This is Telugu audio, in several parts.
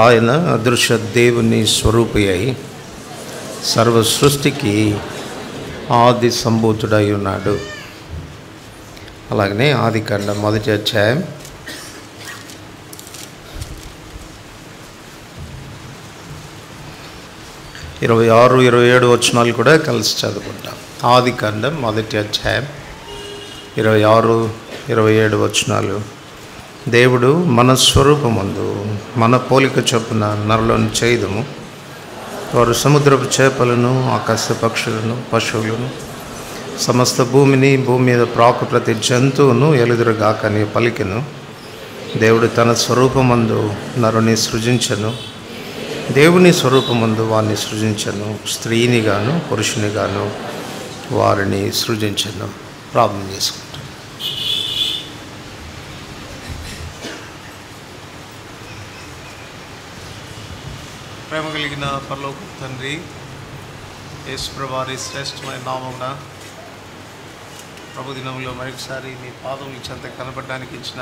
ఆయన అదృశ్య దేవుని స్వరూపి అయి సర్వ సృష్టికి ఆది సంభూతుడై ఉన్నాడు. అలాగనే ఆదికాండం 1వ అధ్యాయం 26, 27 వచనాలు కూడా కలిసి చదువుకుంటాం. ఆదికాండం 1వ అధ్యాయం 26, 27 వచనాలు. దేవుడు మన స్వరూపమందు మన పోలిక చొప్పున నరులను చేయుదుము. వారు సముద్రపు చేపలను, ఆకాశ పక్షులను, పశువులను, సమస్త భూమిని, భూమి మీద ప్రాకు ప్రతి జంతువును ఎలుదురుగాకని పలికెను. దేవుడు తన స్వరూపమందు నరుని సృజించెను. దేవుని స్వరూపమందు వారిని సృజించెను. స్త్రీని గాను పురుషుని గాను వారిని సృజించెను. ప్రార్థన చేసుకుంటాం. ప్రేమ కలిగిన పరలోక తండ్రి, యేసుప్రభు వారి శ్రేష్టమైన నామమున ప్రభు దినములో మరొకసారి మీ పాదముల చెంత కనపడడానికి ఇచ్చిన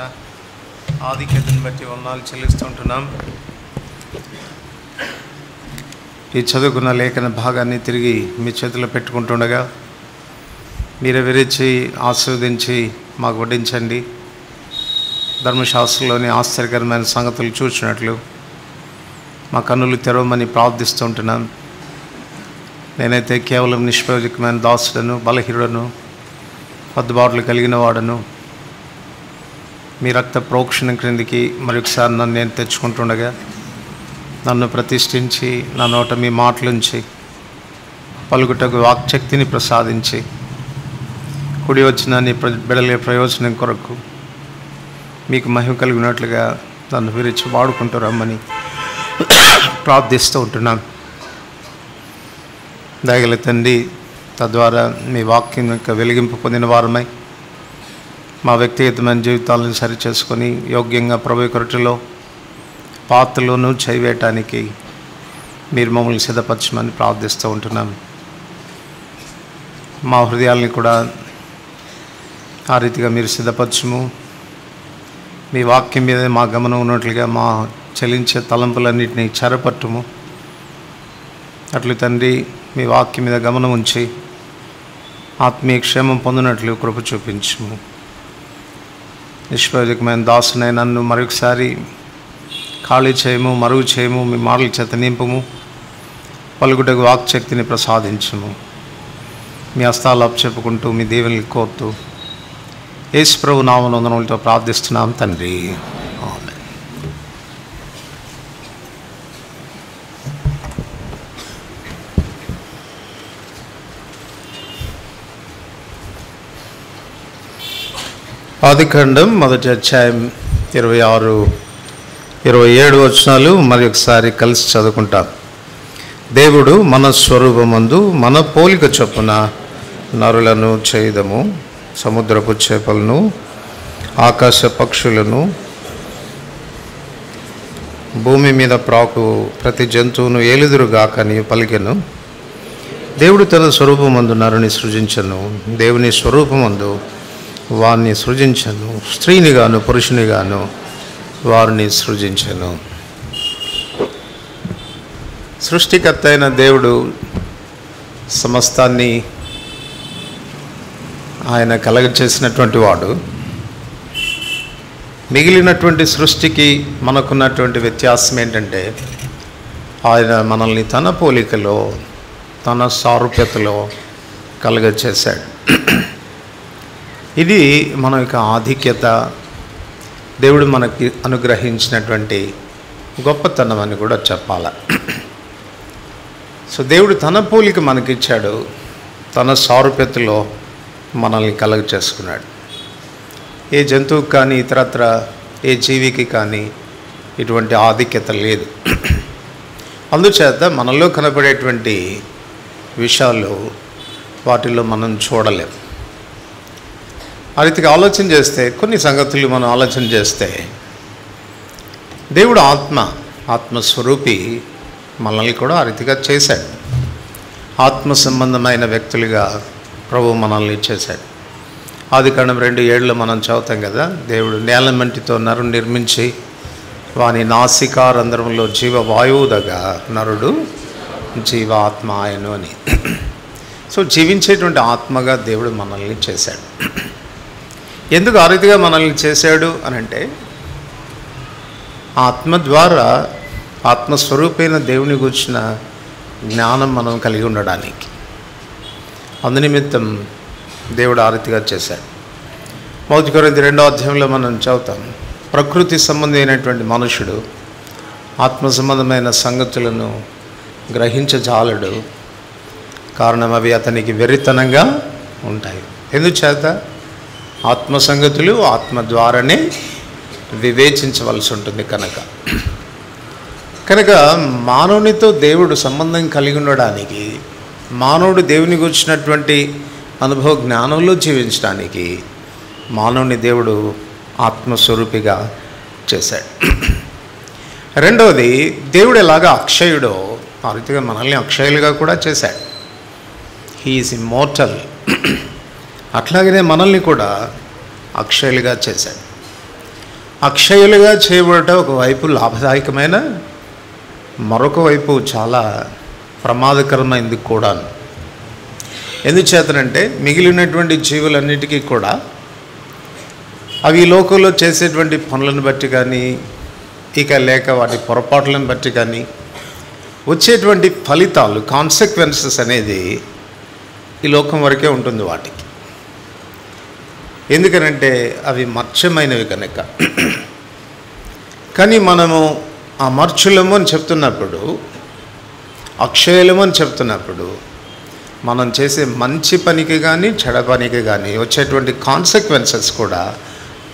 ఆధిక్యతను బట్టి వందనాలు చెల్లిస్తుంటున్నాం. ఈ చదువుకున్న లేఖన భాగాన్ని తిరిగి మీ చేతిలో పెట్టుకుంటుండగా మీరే విరిచి ఆస్వాదించి మాకు వడ్డించండి. ధర్మశాస్త్రంలోని ఆశ్చర్యకరమైన సంగతులు చూసినట్లు మా కన్నులు తెరవమని ప్రార్థిస్తుంటున్నాను. నేనైతే కేవలం నిష్ప్రయోజకమైన దాసుడను, బలహీనుడను, పద్దుబాట్లు కలిగిన వాడను. మీ రక్త ప్రోక్షణ క్రిందికి మరొకసారి నన్ను నేను తెచ్చుకుంటుండగా నన్ను ప్రతిష్ఠించి నా నోట మీ మాటలుంచి పలుకుటకు వాక్శక్తిని ప్రసాదించి కుడి వచ్చిన నీ బిడలే ప్రయోజనం కొరకు మీకు మహిమ కలిగినట్లుగా నన్ను విరిచి వాడుకుంటూ రమ్మని ప్రార్థిస్తూ ఉంటున్నాను. దయగల తండ్రి, తద్వారా మీ వాక్యం యొక్క వెలిగింపు పొందిన వారమై మా వ్యక్తిగతమైన జీవితాలను సరిచేసుకొని యోగ్యంగా ప్రభు కొరటిలో పాత్రలోనూ చేయవేయటానికి మీరు మమ్మల్ని సిద్ధపరచమని ప్రార్థిస్తూ ఉంటున్నాం. మా హృదయాల్ని కూడా ఆ రీతిగా మీరు సిద్ధపరచము. మీ వాక్యం మీద మా గమనం ఉన్నట్లుగా మా చలించే తలంపులన్నింటినీ చెరపట్టుము. అట్లు తండ్రి, మీ వాక్యం మీద గమనం ఉంచి ఆత్మీయ క్షేమం పొందినట్లు కృప చూపించుము. నిష్ప్రయోజకమైన దాసునై నన్ను మరొకసారి ఖాళీ చేయము, మరుగు చేయము. మీ మాటల చేత నింపుము. పలుకుటకు వాక్శక్తిని ప్రసాదించము. మీ హస్తాలు అప్పచెప్పుకుంటూ మీ దేవుని కోరుతూ యేసు ప్రభు నామమున వందనములతో ప్రార్థిస్తున్నాం తండ్రి. ఆమేన్. ఆదికాండం 1వ అధ్యాయం 26, 27 వచనాలు మరి ఒకసారి కలిసి చదువుకుంటాం. దేవుడు మన స్వరూపమందు మన పోలిక చొప్పున నరులను చేయుదము. సముద్రపు చేపలను, ఆకాశ పక్షులను, భూమి మీద ప్రాకు ప్రతి జంతువును ఏలుదురుగాకని పలికెను. దేవుడు తన స్వరూపమందు నరుని సృజించెను. దేవుని స్వరూపమందు వారిని సృజించెను. స్త్రీని గాను పురుషుని గాను వారిని సృజించెను. సృష్టికర్త అయిన దేవుడు సమస్తాన్ని ఆయన కలగచేసినటువంటి వాడు. మిగిలినటువంటి సృష్టికి మనకున్నటువంటి వ్యత్యాసం ఏంటంటే ఆయన మనల్ని తన పోలికలో, తన సారూప్యతలో కలగచేశాడు. ఇది మన యొక్క ఆధిక్యత, దేవుడు మనకి అనుగ్రహించినటువంటి గొప్పతనం అని కూడా చెప్పాలి. సో దేవుడు తన పోలిక మనకిచ్చాడు, తన సారూప్యతలో మనల్ని కలుగ చేసుకున్నాడు. ఏ జంతువుకి కానీ ఇతరత్ర ఏ జీవికి కానీ ఇటువంటి ఆధిక్యత లేదు. అందుచేత మనలో కనపడేటువంటి విషయాలు వాటిలో మనం చూడలేం. ఆ రీతిగా ఆలోచన చేస్తే, కొన్ని సంగతులు మనం ఆలోచన చేస్తే, దేవుడు ఆత్మస్వరూపి మనల్ని కూడా ఆ రీతిగా చేశాడు. ఆత్మ సంబంధమైన వ్యక్తులుగా ప్రభు మనల్ని చేశాడు. ఆదికాండం 2:7 మనం చదువుతాం కదా, దేవుడు నేల మంటితో నరుని నిర్మించి వాని నాసికారంధ్రంలో జీవవాయువుదగా నరుడు జీవాత్మ ఆయను అని. సో జీవించేటువంటి ఆత్మగా దేవుడు మనల్ని చేశాడు. ఎందుకు ఆ రీతిగా మనల్ని చేశాడు అనంటే, ఆత్మ ద్వారా ఆత్మస్వరూపైన దేవుని గురించిన జ్ఞానం మనం కలిగి ఉండడానికి. అందునిమిత్తం దేవుడు ఆ రీతిగా చేశాడు. 1 కొరింథీ 2వ అధ్యాయంలో మనం చదువుతాం, ప్రకృతి సంబంధి అయినటువంటి మనుషుడు ఆత్మ సంబంధమైన సంగతులను గ్రహించజాలడు, కారణం అవి అతనికి వెర్రితనంగా ఉంటాయి. ఎందుచేత ఆత్మ సంగతులు ఆత్మ ద్వారానే వివేచించవలసి ఉంటుంది. కనుక మానవునితో దేవుడు సంబంధం కలిగి ఉండడానికి, మానవుడు దేవుని గురించినటువంటి అనుభవ జ్ఞానంలో జీవించడానికి మానవుని దేవుడు ఆత్మస్వరూపిగా చేశాడు. రెండవది, దేవుడు ఎలాగా అక్షయుడో ఆ రీతిగా మనల్ని అక్షయులుగా కూడా చేశాడు. He is immortal. అట్లాగనే మనల్ని కూడా అక్షయులుగా చేశాడు. అక్షయులుగా చేయబడటం ఒకవైపు లాభదాయకమైన, మరొక వైపు చాలా ప్రమాదకరమైంది కూడా. ఎందుచేతనంటే మిగిలినటువంటి జీవులన్నిటికీ కూడా అవి ఈ లోకంలో చేసేటువంటి పనులను బట్టి కానీ, ఇక లేక వాటి పొరపాట్లను బట్టి కానీ వచ్చేటువంటి ఫలితాలు, కాన్సిక్వెన్సెస్ అనేది ఈ లోకం వరకే ఉంటుంది వాటికి. ఎందుకనంటే అవి మర్త్యమైనవి కనుక. కానీ మనము అమర్చులము అని చెప్తున్నప్పుడు, అక్షయులము అని చెప్తున్నప్పుడు, మనం చేసే మంచి పనికి కానీ చెడ పనికి కానీ వచ్చేటువంటి కాన్సిక్వెన్సెస్ కూడా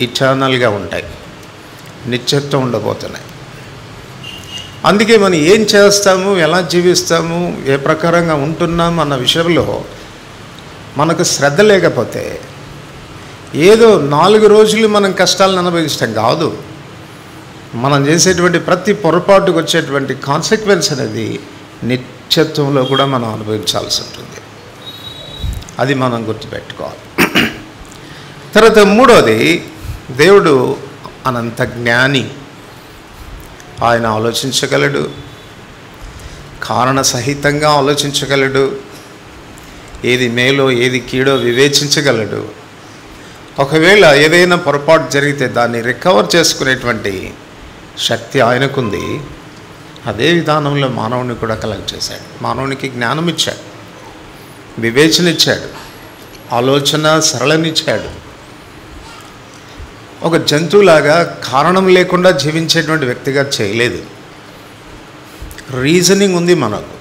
ఇటర్నల్గా ఉంటాయి, నిత్యత్వం ఉండబోతున్నాయి. అందుకే మనం ఏం చేస్తాము, ఎలా జీవిస్తాము, ఏ ప్రకారంగా ఉంటున్నాము అన్న విషయంలో మనకు శ్రద్ధ లేకపోతే ఏదో 4 రోజులు మనం కష్టాలను అనుభవించడం కాదు. మనం చేసేటువంటి ప్రతి పొరపాటుకు వచ్చేటువంటి కాన్సిక్వెన్స్ అనేది నిత్యత్వంలో కూడా మనం అనుభవించాల్సి ఉంటుంది. అది మనం గుర్తుపెట్టుకోవాలి. తర్వాత మూడోది, దేవుడు అనంత జ్ఞాని. ఆయన ఆలోచించగలడు, కారణ సహితంగా ఆలోచించగలడు, ఏది మేలో ఏది కీడో వివేచించగలడు. ఒకవేళ ఏదైనా పొరపాటు జరిగితే దాన్ని రికవర్ చేసుకునేటువంటి శక్తి ఆయనకుంది. అదే విధానంలో మానవుని కూడా కలగచేశాడు. మానవునికి జ్ఞానం ఇచ్చాడు, వివేచన ఇచ్చాడు, ఆలోచన సరళనిచ్చాడు. ఒక జంతువులాగా కారణం లేకుండా జీవించేటువంటి వ్యక్తిగా చేయలేదు. రీజనింగ్ ఉంది మనకు.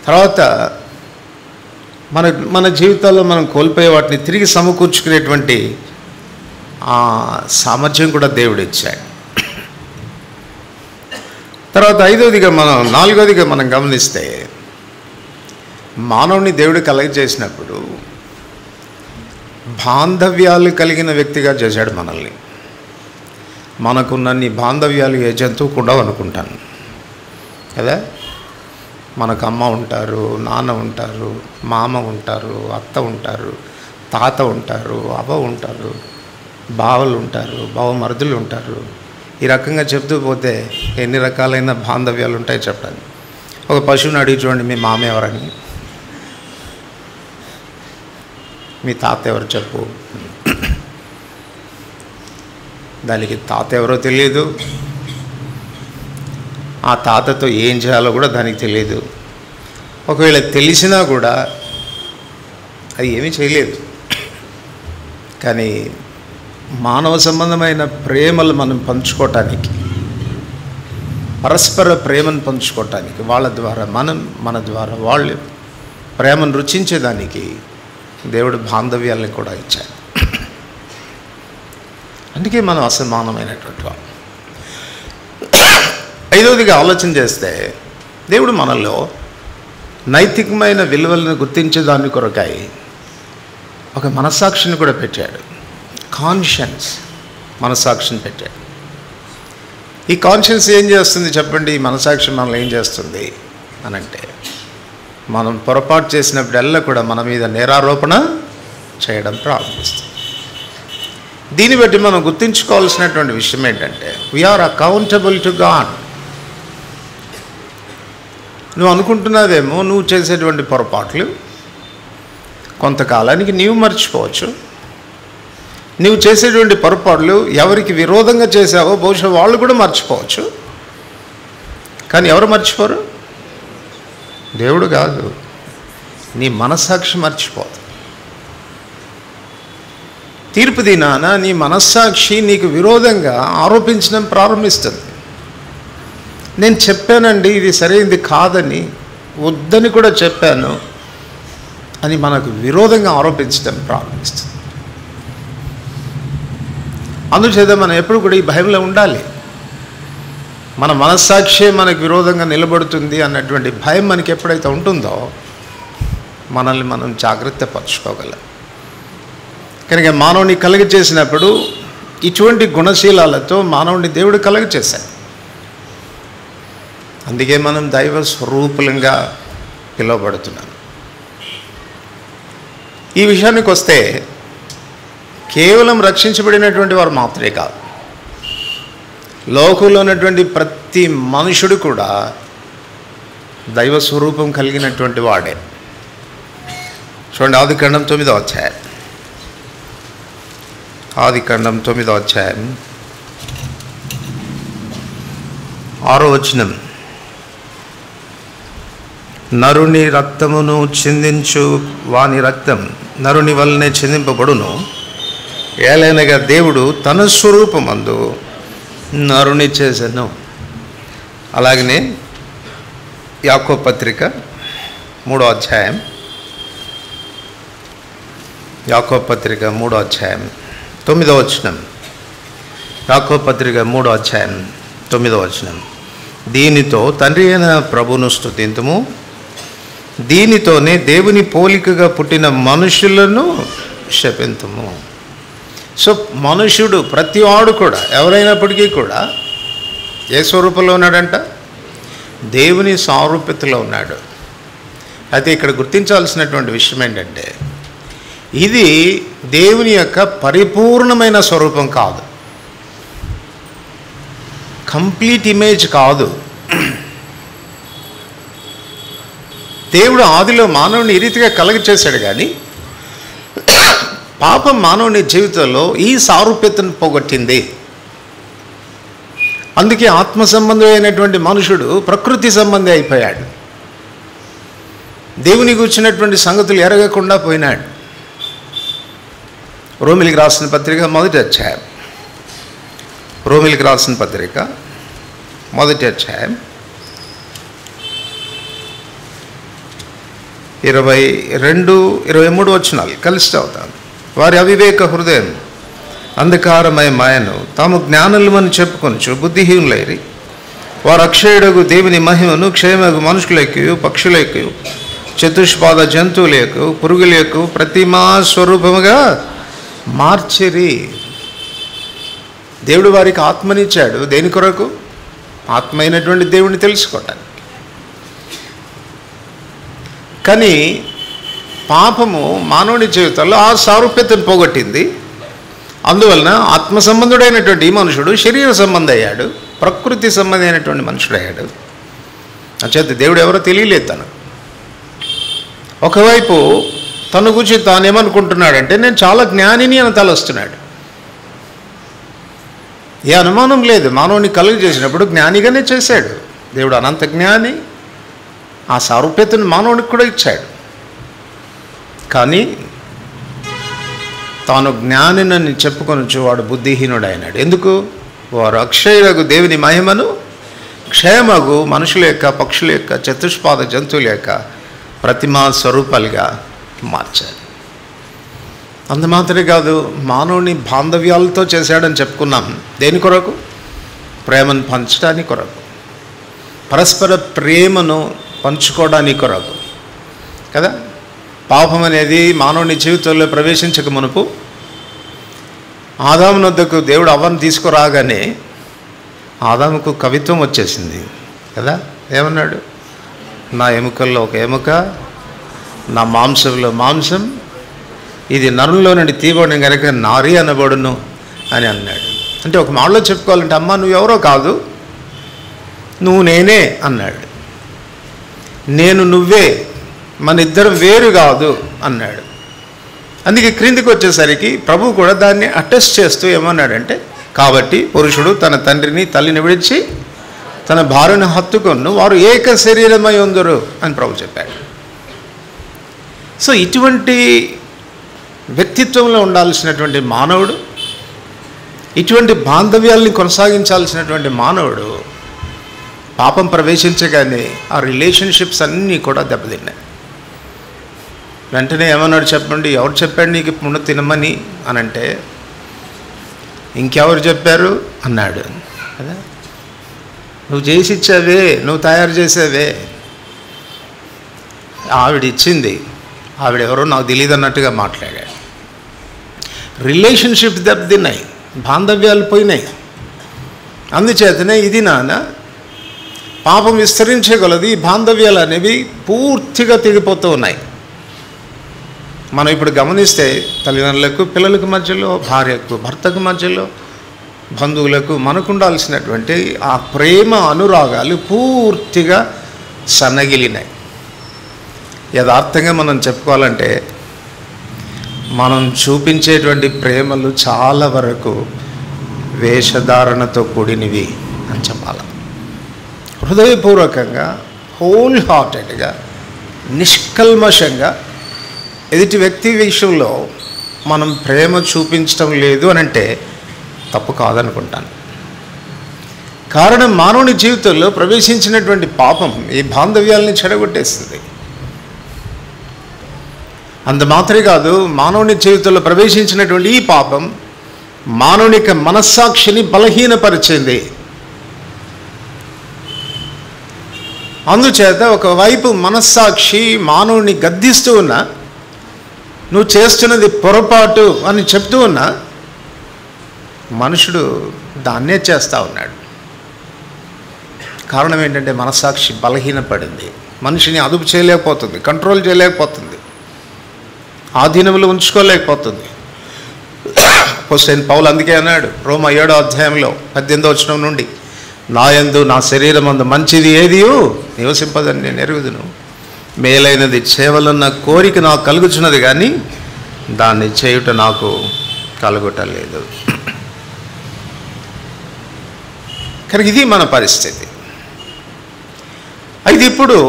తర్వాత మన జీవితాల్లో మనం కోల్పోయే వాటిని తిరిగి సమకూర్చుకునేటువంటి సామర్థ్యం కూడా దేవుడు ఇచ్చాడు. తర్వాత నాలుగోదిగా మనం గమనిస్తే, మానవుని దేవుడు కలగజేసినప్పుడు బాంధవ్యాలు కలిగిన వ్యక్తిగా చేశాడు మనల్ని. మనకున్నన్ని బాంధవ్యాలు ఏ జంతువు కూడా అనుకుంటాను కదా. మనకు అమ్మ ఉంటారు, నాన్న ఉంటారు, మామ ఉంటారు, అత్త ఉంటారు, తాత ఉంటారు, అవ్వ ఉంటారు, బావలు ఉంటారు, బావమరుదులు ఉంటారు. ఈ రకంగా చెప్తూ పోతే ఎన్ని రకాలైన బాంధవ్యాలు ఉంటాయి చెప్పండి. ఒక పశువుని అడిగి చూడండి, మీ మామ ఎవరని, మీ తాత ఎవరు చెప్పు. దానికి తాత ఎవరో తెలియదు, ఆ తాతతో ఏం చేయాలో కూడా దానికి తెలియదు. ఒకవేళ తెలిసినా కూడా అది ఏమీ చేయలేదు. కానీ మానవ సంబంధమైన ప్రేమలు మనం పంచుకోవటానికి, పరస్పర ప్రేమను పంచుకోవటానికి, వాళ్ళ ద్వారా మన ద్వారా వాళ్ళు ప్రేమను రుచించేదానికి దేవుడు బాంధవ్యాలను కూడా ఇచ్చాడు. అందుకే మనం అసమానమైనటువంటి వాళ్ళు. ఐదవదిగా ఆలోచన చేస్తే, దేవుడు మనలో నైతికమైన విలువలను గుర్తించే దాని కొరకై ఒక మనస్సాక్షిని కూడా పెట్టాడు. కాన్షియన్స్ మనస్సాక్షిని పెట్టాడు. ఈ కాన్షియన్స్ ఏం చేస్తుంది చెప్పండి? ఈ మనస్సాక్షి మనల్ని ఏం చేస్తుంది అనంటే, మనం పొరపాటు చేసినప్పుడల్లా కూడా మన మీద నేరారోపణ చేయడం ప్రారంభిస్తుంది. దీన్ని బట్టి మనం గుర్తుంచుకోవాల్సినటువంటి విషయం ఏంటంటే వీఆర్ అకౌంటబుల్ టు గాడ్. నువ్వు అనుకుంటున్నావేమో నువ్వు చేసేటువంటి పొరపాట్లు కొంతకాలానికి నీవు మర్చిపోవచ్చు. నువ్వు చేసేటువంటి పొరపాట్లు ఎవరికి విరోధంగా చేసావో బహుశా వాళ్ళు కూడా మర్చిపోవచ్చు. కానీ ఎవరు మర్చిపోరు? దేవుడు కాదు, నీ మనస్సాక్షి మర్చిపోదు. తీర్పు దినాన నీ మనస్సాక్షి నీకు విరోధంగా ఆరోపించడం ప్రారంభిస్తుంది. నేను చెప్పానండి ఇది సరైనది కాదని, వద్దని కూడా చెప్పాను అని మనకు విరోధంగా ఆరోపించడం ప్రారంభిస్తుంది. అందుచేత మనం ఎప్పుడు కూడా ఈ భయంలో ఉండాలి. మన మనస్సాక్షి మనకు విరోధంగా నిలబడుతుంది అన్నటువంటి భయం మనకి ఎప్పుడైతే ఉంటుందో మనల్ని మనం జాగ్రత్త పరచుకోగలం. కనుక మానవుని కలుగ చేసినప్పుడు ఇటువంటి గుణశీలాలతో మానవుని దేవుడు కలుగ చేశాడు. అందుకే మనం దైవ స్వరూపులంగా పిలువబడుతున్నాం. ఈ విషయానికి వస్తే కేవలం రక్షించబడినటువంటి వారు మాత్రమే కాదు, లోకంలో ఉన్నటువంటి ప్రతి మనుషుడు కూడా దైవ స్వరూపం కలిగినటువంటి వాడే. చూడండి, ఆదికాండం 9వ అధ్యాయం. ఆదికాండం 9వ అధ్యాయం 6వ వచనం. నరుని రక్తమును చిందించు వాని రక్తం నరుని వల్లనే చిందింపబడును. ఏలైనగా దేవుడు తన స్వరూపమందు నరుని చేసెను. అలాగనే యాకోబు పత్రిక 3వ అధ్యాయం. యాకోబు పత్రిక 3వ అధ్యాయం 9వ వచనం. యాకోబు పత్రిక 3వ అధ్యాయం 9వ వచనం. దీనితో తండ్రి అయిన ప్రభువును స్తుతింతుము, దీనితోనే దేవుని పోలికగా పుట్టిన మనుషులను శపింతుము. సో మనుషుడు ప్రతివాడు కూడా ఎవరైనప్పటికీ కూడా ఏ స్వరూపంలో ఉన్నాడంట? దేవుని సారూప్యతలో ఉన్నాడు. అయితే ఇక్కడ గుర్తించాల్సినటువంటి విషయం ఏంటంటే ఇది దేవుని యొక్క పరిపూర్ణమైన స్వరూపం కాదు, కంప్లీట్ ఇమేజ్ కాదు. దేవుడు ఆదిలో మానవుని ఈ రీతిగా కలుగ చేశాడు, కానీ పాపం మానవుని జీవితంలో ఈ సారూప్యతను పోగొట్టింది. అందుకే ఆత్మ సంబంధం అయినటువంటి మనుషుడు ప్రకృతి సంబంధి అయిపోయాడు. దేవుని గురించినటువంటి సంగతులు ఎరగకుండా పోయినాడు. రోమిలికి రాసిన పత్రిక 1వ అధ్యాయం. రోమిలికి రాసిన పత్రిక 1వ అధ్యాయం 22-23 వచనాలు కలిసి చదువుతాను. వారి అవివేక హృదయం అంధకారమయ మాయను తాము జ్ఞానులమని చెప్పుకొనుచు బుద్ధిహీనులైరి. వారు అక్షయుడగు దేవుని మహిమను క్షయమగు మనుషులకు, పక్షులకు, చతుష్పాద జంతువులకు, పురుగులకు ప్రతిమా స్వరూపముగా మార్చిరి. దేవుడు వారికి ఆత్మనిచ్చాడు. దేని కొరకు? ఆత్మ అయినటువంటి దేవుడిని తెలుసుకోవటానికి. కానీ పాపము మానవుని జీవితంలో ఆ సారూప్యతను పోగొట్టింది. అందువలన ఆత్మ సంబంధుడైనటువంటి ఈ మనుషుడు శరీర సంబంధి అయ్యాడు, ప్రకృతి సంబంధి అయినటువంటి మనుషుడయ్యాడు. అంచేత దేవుడు ఎవరో తెలియలేదు తనకు. ఒకవైపు తన గురించి తానేమనుకుంటున్నాడంటే నేను చాలా జ్ఞానిని అని తలస్తున్నాడు. ఏ అనుమానం లేదు, మానవుని కలుగు చేసినప్పుడు జ్ఞానిగానే చేశాడు. దేవుడు అనంత జ్ఞాని, ఆ సారూప్యతను మానవునికి కూడా ఇచ్చాడు. కానీ తాను జ్ఞానినని చెప్పుకొనొచ్చు వాడు బుద్ధిహీనుడైనాడు. ఎందుకు? వారు అక్షయులకు దేవుని మహిమను క్షయమగు మనుషుల యొక్క, పక్షుల యొక్క, చతుష్పాద జంతువుల యొక్క ప్రతిమా స్వరూపాలుగా మార్చారు. అంత మాత్రమే కాదు, మానవుని బాంధవ్యాలతో చేశాడని చెప్పుకున్నాం. దేని కొరకు? ప్రేమను పంచడానికి కొరకు, పరస్పర ప్రేమను పంచుకోవడానికి కొరకు కదా. పాపం అనేది మానవుని జీవితంలో ప్రవేశించక మునుపు ఆదాము వద్దకు దేవుడు అవ్వను తీసుకురాగానే ఆదాముకు కవిత్వం వచ్చేసింది కదా. ఏమన్నాడు? నా ఎముకల్లో ఒక ఎముక, నా మాంసంలో మాంసం, ఇది నరుల్లో నుండి తీయబడిన కనుక నారి అనబడును అని అన్నాడు. అంటే ఒక మాటలో చెప్పుకోవాలంటే, అమ్మ నువ్వెవరో కాదు, నువ్వు నేనే అన్నాడు. నేను నువ్వే, మన ఇద్దరం వేరు కాదు అన్నాడు. అందుకే క్రిందికి వచ్చేసరికి ప్రభు కూడా దాన్ని అటెస్ట్ చేస్తూ ఏమన్నాడంటే, కాబట్టి పురుషుడు తన తండ్రిని తల్లిని విడిచి తన భార్యను హత్తుకొను, వారు ఏక శరీరమై ఉందరు అని ప్రభు చెప్పాడు. సో ఇటువంటి వ్యక్తిత్వంలో ఉండాల్సినటువంటి మానవుడు, ఇటువంటి బాంధవ్యాల్ని కొనసాగించాల్సినటువంటి మానవుడు పాపం ప్రవేశించగానే ఆ రిలేషన్షిప్స్ అన్నీ కూడా దెబ్బతిన్నాయి. వెంటనే ఏమన్నాడు చెప్పండి, ఎవరు చెప్పాడు నీకు పుణ్య తినమని అని అంటే, ఇంకెవరు చెప్పారు అన్నాడు కదా. నువ్వు చేసి ఇచ్చావే, నువ్వు తయారు చేసావే, ఆవిడ ఇచ్చింది, ఆవిడెవరో నాకు తెలియదు అన్నట్టుగా మాట్లాడాడు. రిలేషన్షిప్స్ దెబ్బతిన్నాయి, బాంధవ్యాలు పోయినాయి. అందుచేతనే ఇది నాన్న పాపం విస్తరించగలదు, ఈ బాంధవ్యాలు అనేవి పూర్తిగా తెగిపోతూ ఉన్నాయి. మనం ఇప్పుడు గమనిస్తే తల్లిదండ్రులకు పిల్లలకు మధ్యలో, భార్యకు భర్తకు మధ్యలో, బంధువులకు మనకు ఉండాల్సినటువంటి ఆ ప్రేమ అనురాగాలు పూర్తిగా సన్నగిలినాయి. యథార్థంగా మనం చెప్పుకోవాలంటే మనం చూపించేటువంటి ప్రేమలు చాలా వరకు వేషధారణతో కూడినవి అని చెప్పాలి. హృదయపూర్వకంగా, హోల్ హార్టెడ్గా, నిష్కల్మషంగా ఎదుటి వ్యక్తి విషయంలో మనం ప్రేమ చూపించడం లేదు అని అంటే తప్పు కాదనుకుంటాను. కారణం మానవుని జీవితంలో ప్రవేశించినటువంటి పాపం ఈ బాంధవ్యాలని చెడగొట్టేస్తుంది. అంత మాత్రమే కాదు, మానవుని జీవితంలో ప్రవేశించినటువంటి ఈ పాపం మానవుని మనస్సాక్షిని బలహీనపరిచింది. అందుచేత ఒకవైపు మనస్సాక్షి మానవుని గద్దిస్తూ ఉన్నా, నువ్వు చేస్తున్నది పొరపాటు అని చెప్తూ ఉన్నా, మనుషుడు దాన్నే చేస్తూ ఉన్నాడు. కారణం ఏంటంటే మనస్సాక్షి బలహీనపడింది, మనిషిని అదుపు చేయలేకపోతుంది, కంట్రోల్ చేయలేకపోతుంది, ఆధీనంలో ఉంచుకోలేకపోతుంది. అపోస్తలుడైన పౌలు అందుకే అన్నాడు రోమా 7వ అధ్యాయంలో 18వ వచనం నుండి, నాయందు నా శరీరమందు మంచిది ఏదియో నివసింపదని నేను ఎరుగుదును, మేలైనది చేయవలన్న కోరిక నాకు కలుగుచున్నది కానీ దాన్ని చేయుట నాకు కలుగుటలేదు. కనుక ఇది మన పరిస్థితి. అయితే ఇప్పుడు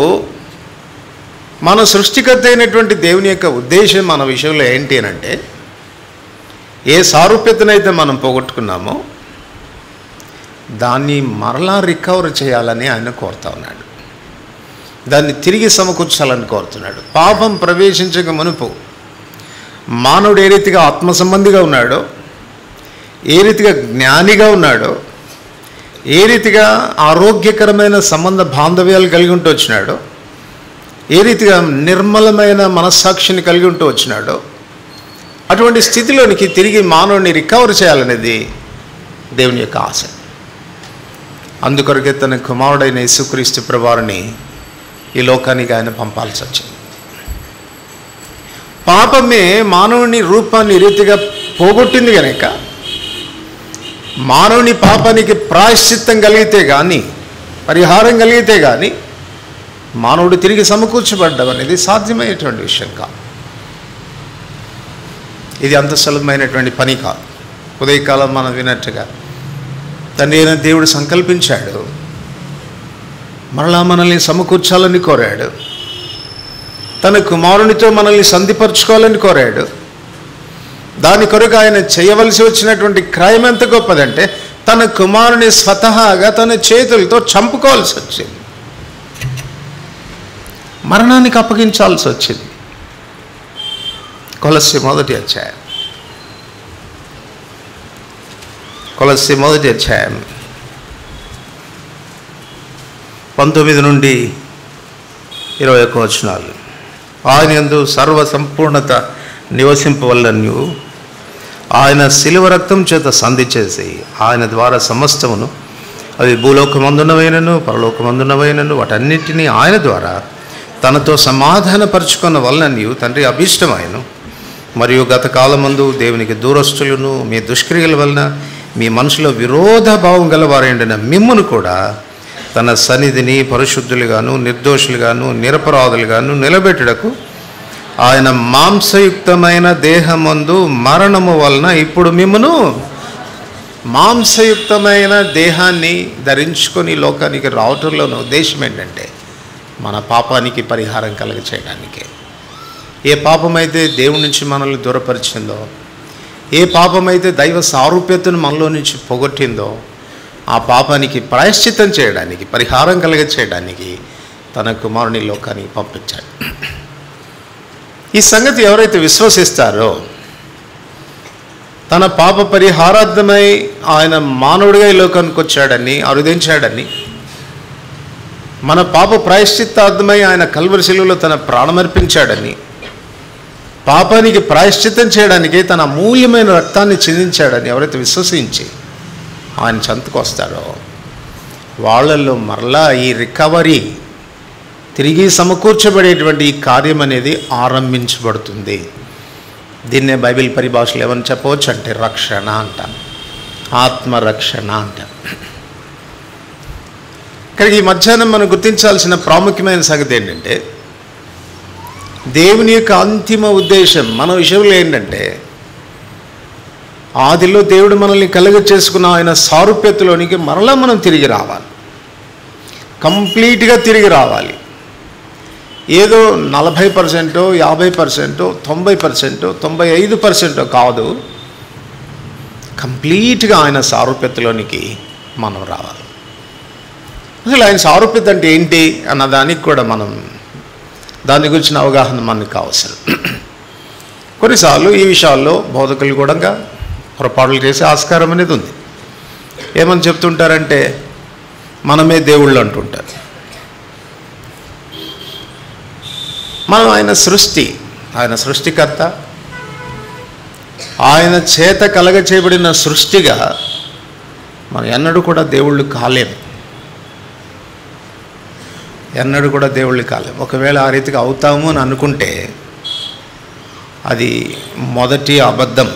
మన సృష్టికర్త అయినటువంటి దేవుని యొక్క ఉద్దేశం మన విషయంలో ఏంటి అని అంటే, ఏ సారూప్యతనైతే మనం పోగొట్టుకున్నామో దాన్ని మరలా రికవర్ చేయాలని ఆయన కోరుతా ఉన్నాడు, దాన్ని తిరిగి సమకూర్చాలని కోరుతున్నాడు. పాపం ప్రవేశించక మునుపు మానవుడు ఏ రీతిగా ఆత్మ సంబంధిగా ఉన్నాడో, ఏ రీతిగా జ్ఞానిగా ఉన్నాడో, ఏ రీతిగా ఆరోగ్యకరమైన సంబంధ బాంధవ్యాలు కలిగి ఉంటూ వచ్చినాడో, ఏ రీతిగా నిర్మలమైన మనస్సాక్షిని కలిగి ఉంటూ వచ్చినాడో, అటువంటి స్థితిలోనికి తిరిగి మానవుని రికవర్ చేయాలనేది దేవుని యొక్క ఆశ. అందుకొరకే తన కుమారుడైన యేసుక్రీస్తు ప్రభువారిని ఈ లోకానికి ఆయన పంపాల్సి వచ్చింది. పాపమే మానవుని రూపాన్ని రీతిగా పోగొట్టింది కనుక మానవుని పాపానికి ప్రాయశ్చిత్తం కలిగితే కానీ, పరిహారం కలిగితే కానీ మానవుడు తిరిగి సమకూర్చబడ్డం అనేది సాధ్యమయ్యేటువంటి విషయం కాదు. ఇది అంత సులభమైనటువంటి పని కాదు. ఉదయకాలం మనం విన్నట్టుగా తండ్రి అయిన దేవుడు సంకల్పించాడు, మరలా మనల్ని సమకూర్చాలని కోరాడు, తన కుమారునితో మనల్ని సంధిపరచుకోవాలని కోరాడు. దాని కొరకు ఆయన చేయవలసి వచ్చినటువంటి క్రయం ఎంత గొప్పదంటే, తన కుమారుని స్వతహాగా తన చేతులతో చంపుకోవాల్సి వచ్చింది, మరణానికి అప్పగించాల్సి వచ్చింది. కొలస్సీ మొదటి అధ్యాయం 19 నుండి 21 వచనాలు. ఆయన యందు సర్వ సంపూర్ణత నివసింపవలనని ఆయన శిలువ రక్తం చేత సంధి చేసి ఆయన ద్వారా సమస్తమును, అవి భూలోకమందునవైనను పరలోకమందునవైనను, వాటన్నిటినీ ఆయన ద్వారా తనతో సమాధానపరుచుకున్న వలనని తండ్రి అభీష్టమైన మరియు గత కాలమందు దేవునికి దూరస్తులను మీ దుష్క్రియల వలన మీ మనసులో విరోధ భావం గలవారైన మిమ్మును కూడా తన సన్నిధిని పరిశుద్ధులుగాను నిర్దోషులుగాను నిరపరాధులుగాను నిలబెట్టుటకు ఆయన మాంసయుక్తమైన దేహమందు మరణము వలన ఇప్పుడు మిమ్మును మాంసయుక్తమైన దేహాన్ని ధరించుకొని లోకానికి రావటంలోని ఉద్దేశం ఏంటంటే మన పాపానికి పరిహారం కలుగ చేయడానికే. ఏ పాపమైతే దేవుడి నుంచి మనల్ని దూరపరిచిందో, ఏ పాపమైతే దైవ సారూప్యతను మనలో నుంచి పోగొట్టిందో, ఆ పాపానికి ప్రాయశ్చిత్తం చేయడానికి, పరిహారం కలుగ చేయడానికి తన కుమారుని లోకానికి పంపించాడు. ఈ సంగతి ఎవరైతే విశ్వసిస్తారో, తన పాప పరిహారార్థమై ఆయన మానవుడిగా ఈ లోకానికి వచ్చాడని, అరుదించాడని, మన పాప ప్రాయశ్చిత్తార్థమై ఆయన కల్వరి శిలువలో తన ప్రాణమర్పించాడని, పాపానికి ప్రాయశ్చిత్తం చేయడానికి తన అమూల్యమైన రక్తాన్ని చిందించాడని ఎవరైతే విశ్వసించి ఆయన చెంతకు వస్తారో, వాళ్ళల్లో మరలా ఈ రికవరీ, తిరిగి సమకూర్చబడేటువంటి ఈ కార్యం అనేది ఆరంభించబడుతుంది. దీన్నే బైబిల్ పరిభాషలో ఏమని చెప్పవచ్చు అంటే రక్షణ అంట, ఆత్మరక్షణ అంట. ఇక్కడ ఈ మధ్యాహ్నం మనం గుర్తించాల్సిన ప్రాముఖ్యమైన సంగతి ఏంటంటే, దేవుని యొక్క అంతిమ ఉద్దేశం మన విషయంలో ఏంటంటే, ఆదిలో దేవుడు మనల్ని కలుగ చేసుకున్న ఆయన సారూప్యతలోనికి మరలా మనం తిరిగి రావాలి, కంప్లీట్గా తిరిగి రావాలి. ఏదో 40%, 50%, 90%, 95% కాదు, కంప్లీట్గా ఆయన సారూప్యతలోనికి మనం రావాలి. అసలు ఆయన సారూప్యత అంటే ఏంటి అన్న దానికి కూడా మనం దాని గురించిన అవగాహన మనకు అవసరం. కొన్నిసార్లు ఈ విషయాల్లో బోధకులు కూడా పొరపాట్లు చేసే ఆస్కారం అనేది ఉంది. ఏమని చెప్తుంటారంటే మనమే దేవుళ్ళు అంటుంటారు. మనం ఆయన సృష్టి, ఆయన సృష్టికర్త, ఆయన చేత కలగ చేయబడిన సృష్టిగా మనం ఎన్నడూ కూడా దేవుళ్ళు కాలేము, ఎన్నడూ కూడా దేవుళ్ళు కాలేము. ఒకవేళ ఆ రీతిగా అవుతాము అని అనుకుంటే అది మొదటి అబద్ధం.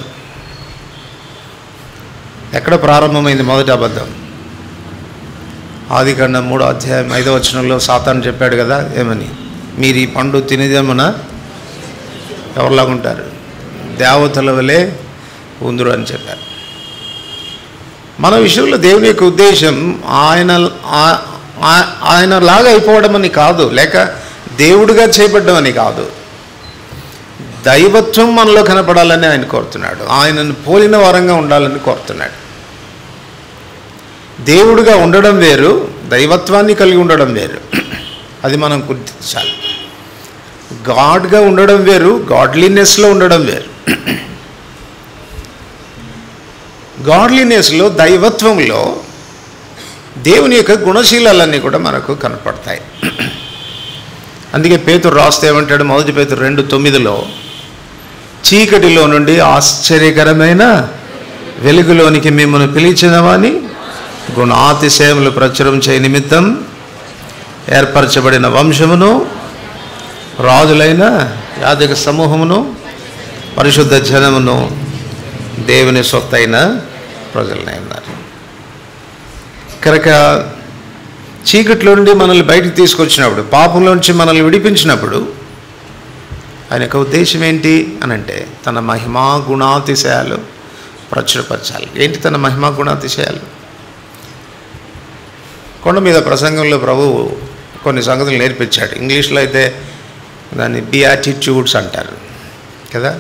ఎక్కడ ప్రారంభమైంది మొదటి అబద్ధం? ఆదికాండం 3వ అధ్యాయం 5వ వచనంలో సాతాను చెప్పాడు కదా, ఏమని? మీరు ఈ పండు తినేదేమన్నా ఎవరిలాగుంటారు, దేవతల వలె ఉందురు అని చెప్పారు. మన విషయంలో దేవుని యొక్క ఉద్దేశం ఆయనలాగా అయిపోవడం అని కాదు, లేక దేవుడిగా చేయబడ్డం అని కాదు. దైవత్వం మనలో కనపడాలని ఆయన కోరుతున్నాడు, ఆయనను పోలిన వారంగా ఉండాలని కోరుతున్నాడు. దేవుడిగా ఉండడం వేరు, దైవత్వాన్ని కలిగి ఉండడం వేరు. అది మనం గుర్తించాలి. గాడ్గా ఉండడం వేరు, గాడ్లీనెస్లో ఉండడం వేరు. గాడ్లీనెస్లో, దైవత్వంలో దేవుని యొక్క గుణశీలాలన్నీ కూడా మనకు కనపడతాయి. అందుకే పేతురు రాస్తే ఏమంటాడు? 1 పేతురు 2:9లో చీకటిలో నుండి ఆశ్చర్యకరమైన వెలుగులోనికి మిమ్మల్ని పిలిచిన వాని గుణాతిశయములు ప్రచురం చేయ నిమిత్తం ఏర్పరచబడిన వంశమును, రాజులైన యాజక సమూహమును, పరిశుద్ధ జనమును, దేవుని సొత్తైన ప్రజలనై ఉన్నారు. కనుక చీకట్లో నుండి మనల్ని బయటికి తీసుకొచ్చినప్పుడు, పాపంలోంచి మనల్ని విడిపించినప్పుడు ఆయన యొక్క ఉద్దేశం ఏంటి అని అంటే తన మహిమా గుణాతిశయాలు ప్రచురపరచాలి. ఏంటి తన మహిమా గుణాతిశయాలు? కొండ మీద ప్రసంగంలో ప్రభువు కొన్ని సంగతులు నేర్పించాడు. ఇంగ్లీష్లో అయితే దాన్ని బియాటిట్యూడ్స్ అంటారు కదా.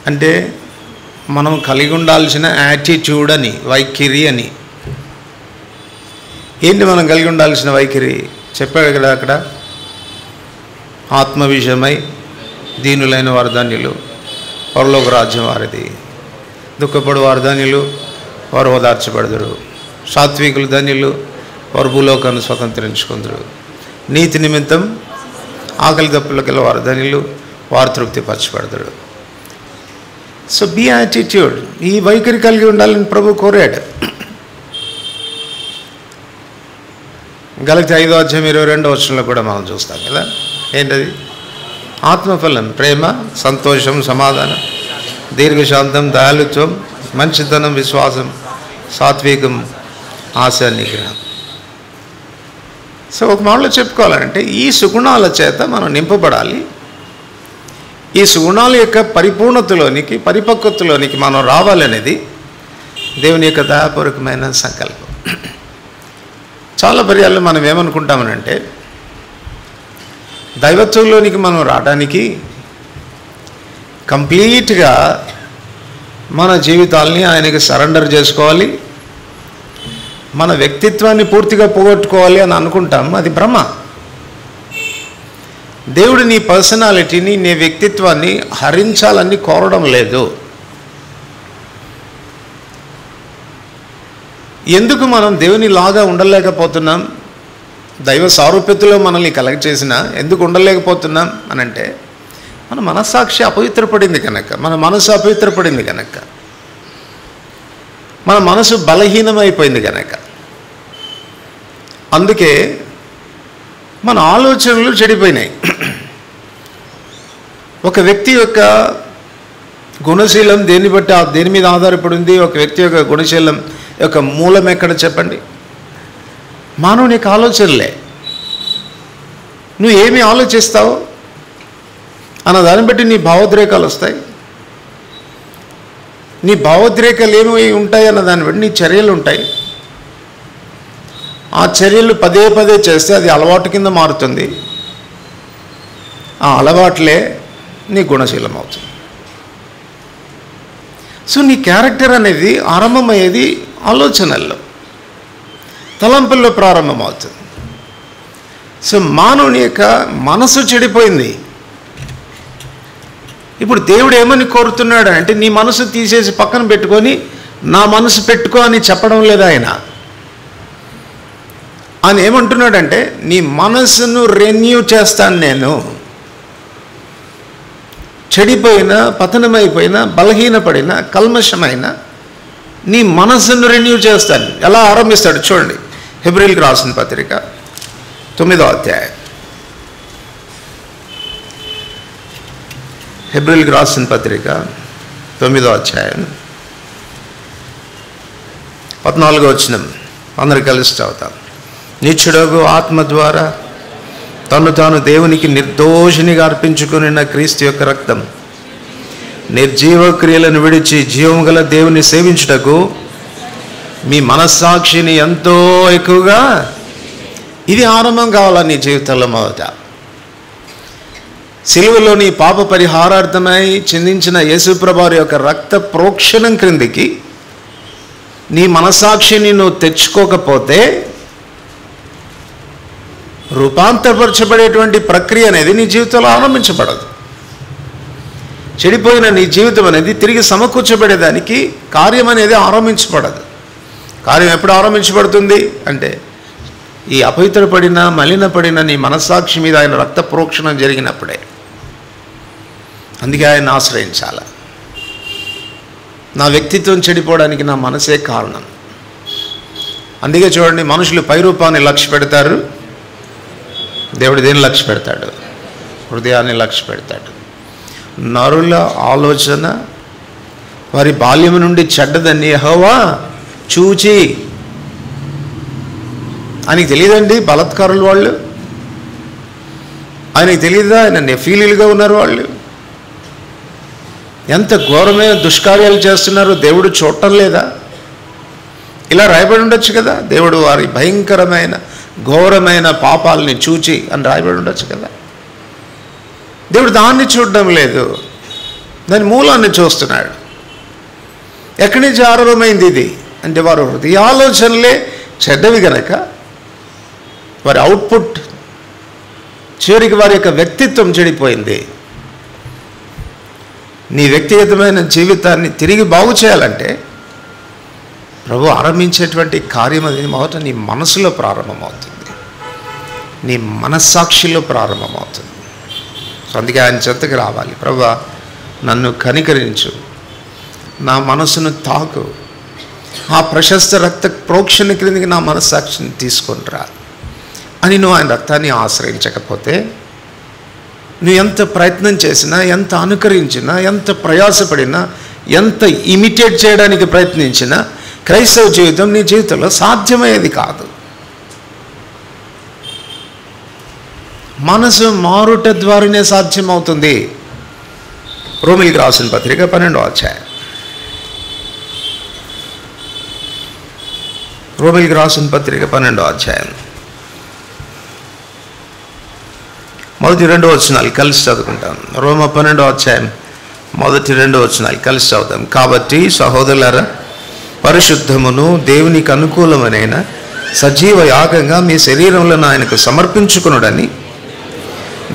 అంటే మనం కలిగి ఉండాల్సిన యాటిట్యూడ్ అని, వైఖరి అని. ఏంటి మనం కలిగి ఉండాల్సిన వైఖరి? చెప్పాడు కదా అక్కడ, ఆత్మ విషయమై దీనులైన వారు ధన్యులు, పరలోక రాజ్యం వారిది. దుఃఖపడు వారు ధన్యులు, వారు ఓదార్చబడదురు. సాత్వికులు ధన్యులు, వారు భూలోకాన్ని స్వతంత్రించుకుందరు. నీతి నిమిత్తం ఆకలి దప్పులు గల వారు ధన్యులు, వారు తృప్తిపరచబడదురు. సో బీ యాటిట్యూడ్, ఈ వైఖరి కలిగి ఉండాలని ప్రభు కోరాడు. గలతీ 5వ అధ్యాయం 22వ వచనంలో కూడా మనం చూస్తాం కదా. ఏంటది? ఆత్మఫలం ప్రేమ, సంతోషం, సమాధానం, దీర్ఘశాంతం, దయాళుత్వం, మంచితనం, విశ్వాసం, సాత్వికం, ఆశ, నిగ్రహం. సో ఒక మాటలో చెప్పుకోవాలంటే ఈ సుగుణాల చేత మనం నింపబడాలి. ఈ సుగుణాల యొక్క పరిపూర్ణతలోనికి, పరిపక్వతలోనికి మనం రావాలనేది దేవుని యొక్క దయాపూర్వకమైన సంకల్పం. చాలా పర్యాలు మనం ఏమనుకుంటామనంటే దైవత్వంలోనికి మనం రావడానికి కంప్లీట్గా మన జీవితాల్ని ఆయనకి సరెండర్ చేసుకోవాలి, మన వ్యక్తిత్వాన్ని పూర్తిగా పోగొట్టుకోవాలి అని అనుకుంటాం. అది భ్రమ. దేవుడు నీ పర్సనాలిటీని, నీ వ్యక్తిత్వాన్ని హరించాలని కోరడం లేదు. ఎందుకు మనం దేవుని లాగా ఉండలేకపోతున్నాం? దైవ సారూప్యతలో మనల్ని కలగచేసిన ఎందుకు ఉండలేకపోతున్నాం అనంటే మన మనస్సాక్షి అపవిత్రపడింది కనుక, మన మనసు అపవిత్రపడింది కనుక, మన మనసు బలహీనమైపోయింది కనుక. అందుకే మన ఆలోచనలు చెడిపోయినాయి. ఒక వ్యక్తి యొక్క గుణశీలం దేని మీద ఆధారపడింది? ఒక వ్యక్తి యొక్క గుణశీలం యొక్క మూలం ఎక్కడ చెప్పండి? మానవుని యొక్క ఆలోచనలే. నువ్వు ఏమి ఆలోచిస్తావు అన్న దాన్ని బట్టి నీ భావోద్రేకాలు వస్తాయి. నీ భావోద్రేకాలు ఏమి ఉంటాయి అన్న దాన్ని బట్టి నీ చర్యలు ఉంటాయి. ఆ చర్యలు పదే పదే చేస్తే అది అలవాటు కింద మారుతుంది. ఆ అలవాట్లే నీ గుణశీలం అవుతుంది. సో నీ క్యారెక్టర్ అనేది ఆరంభమయ్యేది ఆలోచనల్లో, తలంపుల్లో ప్రారంభమవుతుంది. సో మానవుని యొక్క మనసు చెడిపోయింది. ఇప్పుడు దేవుడు ఏమని కోరుతున్నాడు అంటే నీ మనసు తీసేసి పక్కన పెట్టుకొని నా మనసు పెట్టుకో అని చెప్పడం లేదు ఆయన. ఆయన ఏమంటున్నాడంటే నీ మనసును రెన్యూ చేస్తాను నేను. చెడిపోయిన, పతనమైపోయిన, బలహీనపడిన, కల్మషమైన నీ మనసును రెన్యూ చేస్తాను. ఎలా ఆరంభిస్తాడు చూడండి. హెబ్రీయులకు రాసిన పత్రిక 9వ అధ్యాయం. హెబ్రీయులకు రాసిన పత్రిక 9వ అధ్యాయం 14వ వచనం అందరు కలిసి చదువుతాం. నిత్యుడగు ఆత్మ ద్వారా తను తాను దేవునికి నిర్దోషినిగా అర్పించుకున్న క్రీస్తు యొక్క రక్తం నిర్జీవ క్రియలను విడిచి జీవము గల దేవుని సేవించుటకు మీ మనస్సాక్షిని ఎంతో ఎక్కువగా, ఇది ఆరంభం కావాలా నీ జీవితంలో. మొదట సిలువలోని పాప పరిహారార్థమై చిందించిన యేసుప్రభువారి యొక్క రక్త ప్రోక్షణం క్రిందికి నీ మనస్సాక్షిని నువ్వు తెచ్చుకోకపోతే రూపాంతరపరచబడేటువంటి ప్రక్రియ అనేది నీ జీవితంలో ఆరంభించబడదు. చెడిపోయిన నీ జీవితం అనేది తిరిగి సమకూర్చబడేదానికి కార్యం అనేది ఆరంభించబడదు. కార్యం ఎప్పుడు ఆరంభించబడుతుంది అంటే ఈ అపవిత్రపడిన, మలినపడిన నీ మనస్సాక్షి మీద ఆయన రక్త ప్రోక్షణం జరిగినప్పుడే. అందుకే ఆయన ఆశ్రయించాల. నా వ్యక్తిత్వం చెడిపోవడానికి నా మనసే కారణం. అందుకే చూడండి, మనుషులు పైరూపాన్ని లక్ష్య పెడతారు, దేవుడు దేన్ని లక్ష్య పెడతాడు? హృదయాన్ని లక్ష్య పెడతాడు. నరుల ఆలోచన వారి బాల్యము నుండి చెడ్డదని యెహోవా చూచి. ఆయనకి తెలియదండి బలాత్కారులు వాళ్ళు? ఆయనకి తెలియదా ఆయన నెఫీలీలుగా ఉన్నారు వాళ్ళు? ఎంత ఘోరమైన దుష్కార్యాలు చేస్తున్నారో దేవుడు చూడటం లేదా? ఇలా రాయబడి ఉండొచ్చు కదా, దేవుడు వారి భయంకరమైన ఘోరమైన పాపాలని చూచి అని రాయబడి ఉండొచ్చు కదా. దేవుడు దాన్ని చూడడం లేదు, దాని మూలాన్ని చూస్తున్నాడు. ఎక్కడి నుంచి ఆరంభమైంది ఇది అంటే వారు హృదయాలోచనలే చెడ్డవి గనక వారి అవుట్పుట్ చివరికి వారి యొక్క వ్యక్తిత్వం చెడిపోయింది. నీ వ్యక్తిగతమైన జీవితాన్ని తిరిగి బాగు చేయాలంటే ప్రభు ఆరంభించేటువంటి కార్యం అది మొదట నీ మనసులో ప్రారంభమవుతుంది, నీ మనస్సాక్షిలో ప్రారంభమవుతుంది. సో అందుకే ఆయన చెంతకు రావాలి. ప్రభు నన్ను కనికరించు, నా మనసును తాకు, ఆ ప్రశస్త రక్త ప్రోక్షణ క్రిందికి నా మనస్సాక్షిని తీసుకొని రా అని నువ్వు ఆయన రక్తాన్ని ఆశ్రయించకపోతే నువ్వు ఎంత ప్రయత్నం చేసినా, ఎంత అనుకరించినా, ఎంత ప్రయాసపడినా, ఎంత ఇమిటేట్ చేయడానికి ప్రయత్నించినా క్రైస్తవ జీవితం నీ జీవితంలో సాధ్యమయ్యేది కాదు. మనసు మారుట ద్వారానే సాధ్యమవుతుంది. రోమీయులకు రాసిన పత్రిక 12వ అధ్యాయం. రోమీయులకు రాసిన పత్రిక 12వ అధ్యాయం మొదటి 2 వచనాలు కలిసి చదువుకుంటాం. రోమ 12వ అధ్యాయం మొదటి 2 వచనాలు కలిసి చదువుతాం. కాబట్టి సహోదరులారా, పరిశుద్ధమును దేవునికి అనుకూలమైన సజీవ యాగంగా మీ శరీరంలో ఆయనకు సమర్పించుకునుడని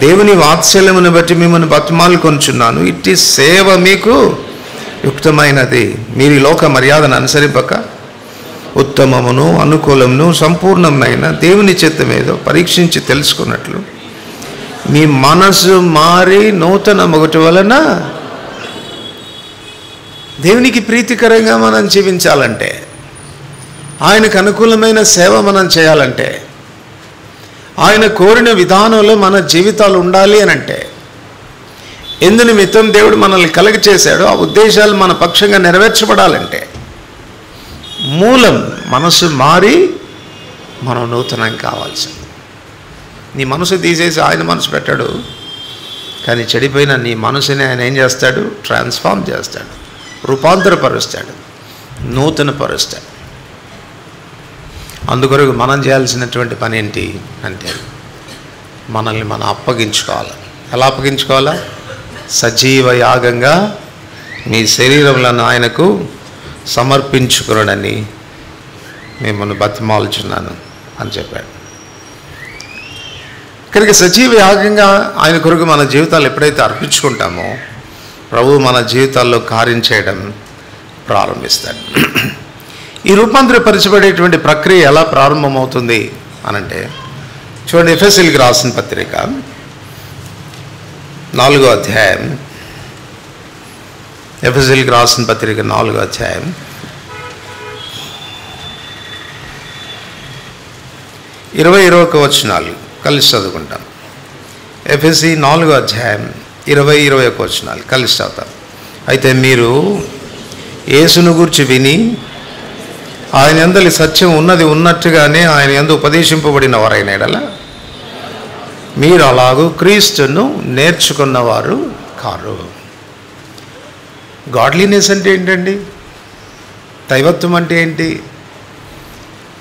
దేవుని వాత్సల్యమును బట్టి మిమ్మల్ని బతిమాలుకొనుచున్నాను. ఇట్టి సేవ మీకు యుక్తమైనది. మీరు ఈ లోక మర్యాదను అనుసరింపక ఉత్తమమును అనుకూలమును సంపూర్ణమైన దేవుని చిత్తమేదో పరీక్షించి తెలుసుకున్నట్లు మీ మనసు మారి నూతన మొగటి వలన దేవునికి ప్రీతికరంగా మనం జీవించాలంటే, ఆయనకు అనుకూలమైన సేవ మనం చేయాలంటే, ఆయన కోరిన విధానంలో మన జీవితాలు ఉండాలి అని అంటే, ఎందు నిమిత్తం దేవుడు మనల్ని కలగ చేశాడో ఆ ఉద్దేశాలు మన పక్షంగా నెరవేర్చబడాలంటే మూలం మనసు మారి మనం నూతనం కావాల్సింది. నీ మనసు తీసేసి ఆయన మనసు పెట్టాడు, కానీ చెడిపోయిన నీ మనసుని ఆయన ఏం చేస్తాడు? ట్రాన్స్ఫార్మ్ చేస్తాడు, రూపాంతరపరుస్తాడు, నూతన పరుస్తాడు. అందుకొరకు మనం చేయాల్సినటువంటి పని ఏంటి అంటే, మనల్ని మనం అప్పగించుకోవాలి. ఎలా అప్పగించుకోవాలా? సజీవ యాగంగా మీ శరీరంలో ఆయనకు సమర్పించుకునని మిమ్మల్ని బతిమాలుచున్నాను అని చెప్పాడు. కనుక సజీవ యాగంగా ఆయన కొరకు మన జీవితాలు ఎప్పుడైతే అర్పించుకుంటామో ప్రభువు మన జీవితాల్లో కార్యం చేయడం ప్రారంభిస్తాడు. ఈ రూపాంతరపరచబడేటువంటి ప్రక్రియ ఎలా ప్రారంభమవుతుంది అనంటే, చూడండి, ఎఫెసీయులకు రాసిన పత్రిక 4వ అధ్యాయం. ఎఫెసీయులకు రాసిన పత్రిక 4వ అధ్యాయం 20-21 వచనాలు కలిసి చదువుకుంటాం. ఎఫెసీ 4వ అధ్యాయం 20-21 వచనాలు కలిసి చదువుతాం. అయితే మీరు యేసును గూర్చి విని ఆయన యందలి సత్యం ఉన్నది ఉన్నట్టుగానే ఆయన యందు ఉపదేశింపబడిన వారైన ఎడల మీరు అలాగూ క్రీస్తును నేర్చుకున్నవారు కారు. గాడ్లీనెస్ అంటే ఏంటండి? దైవత్వం అంటే ఏంటి?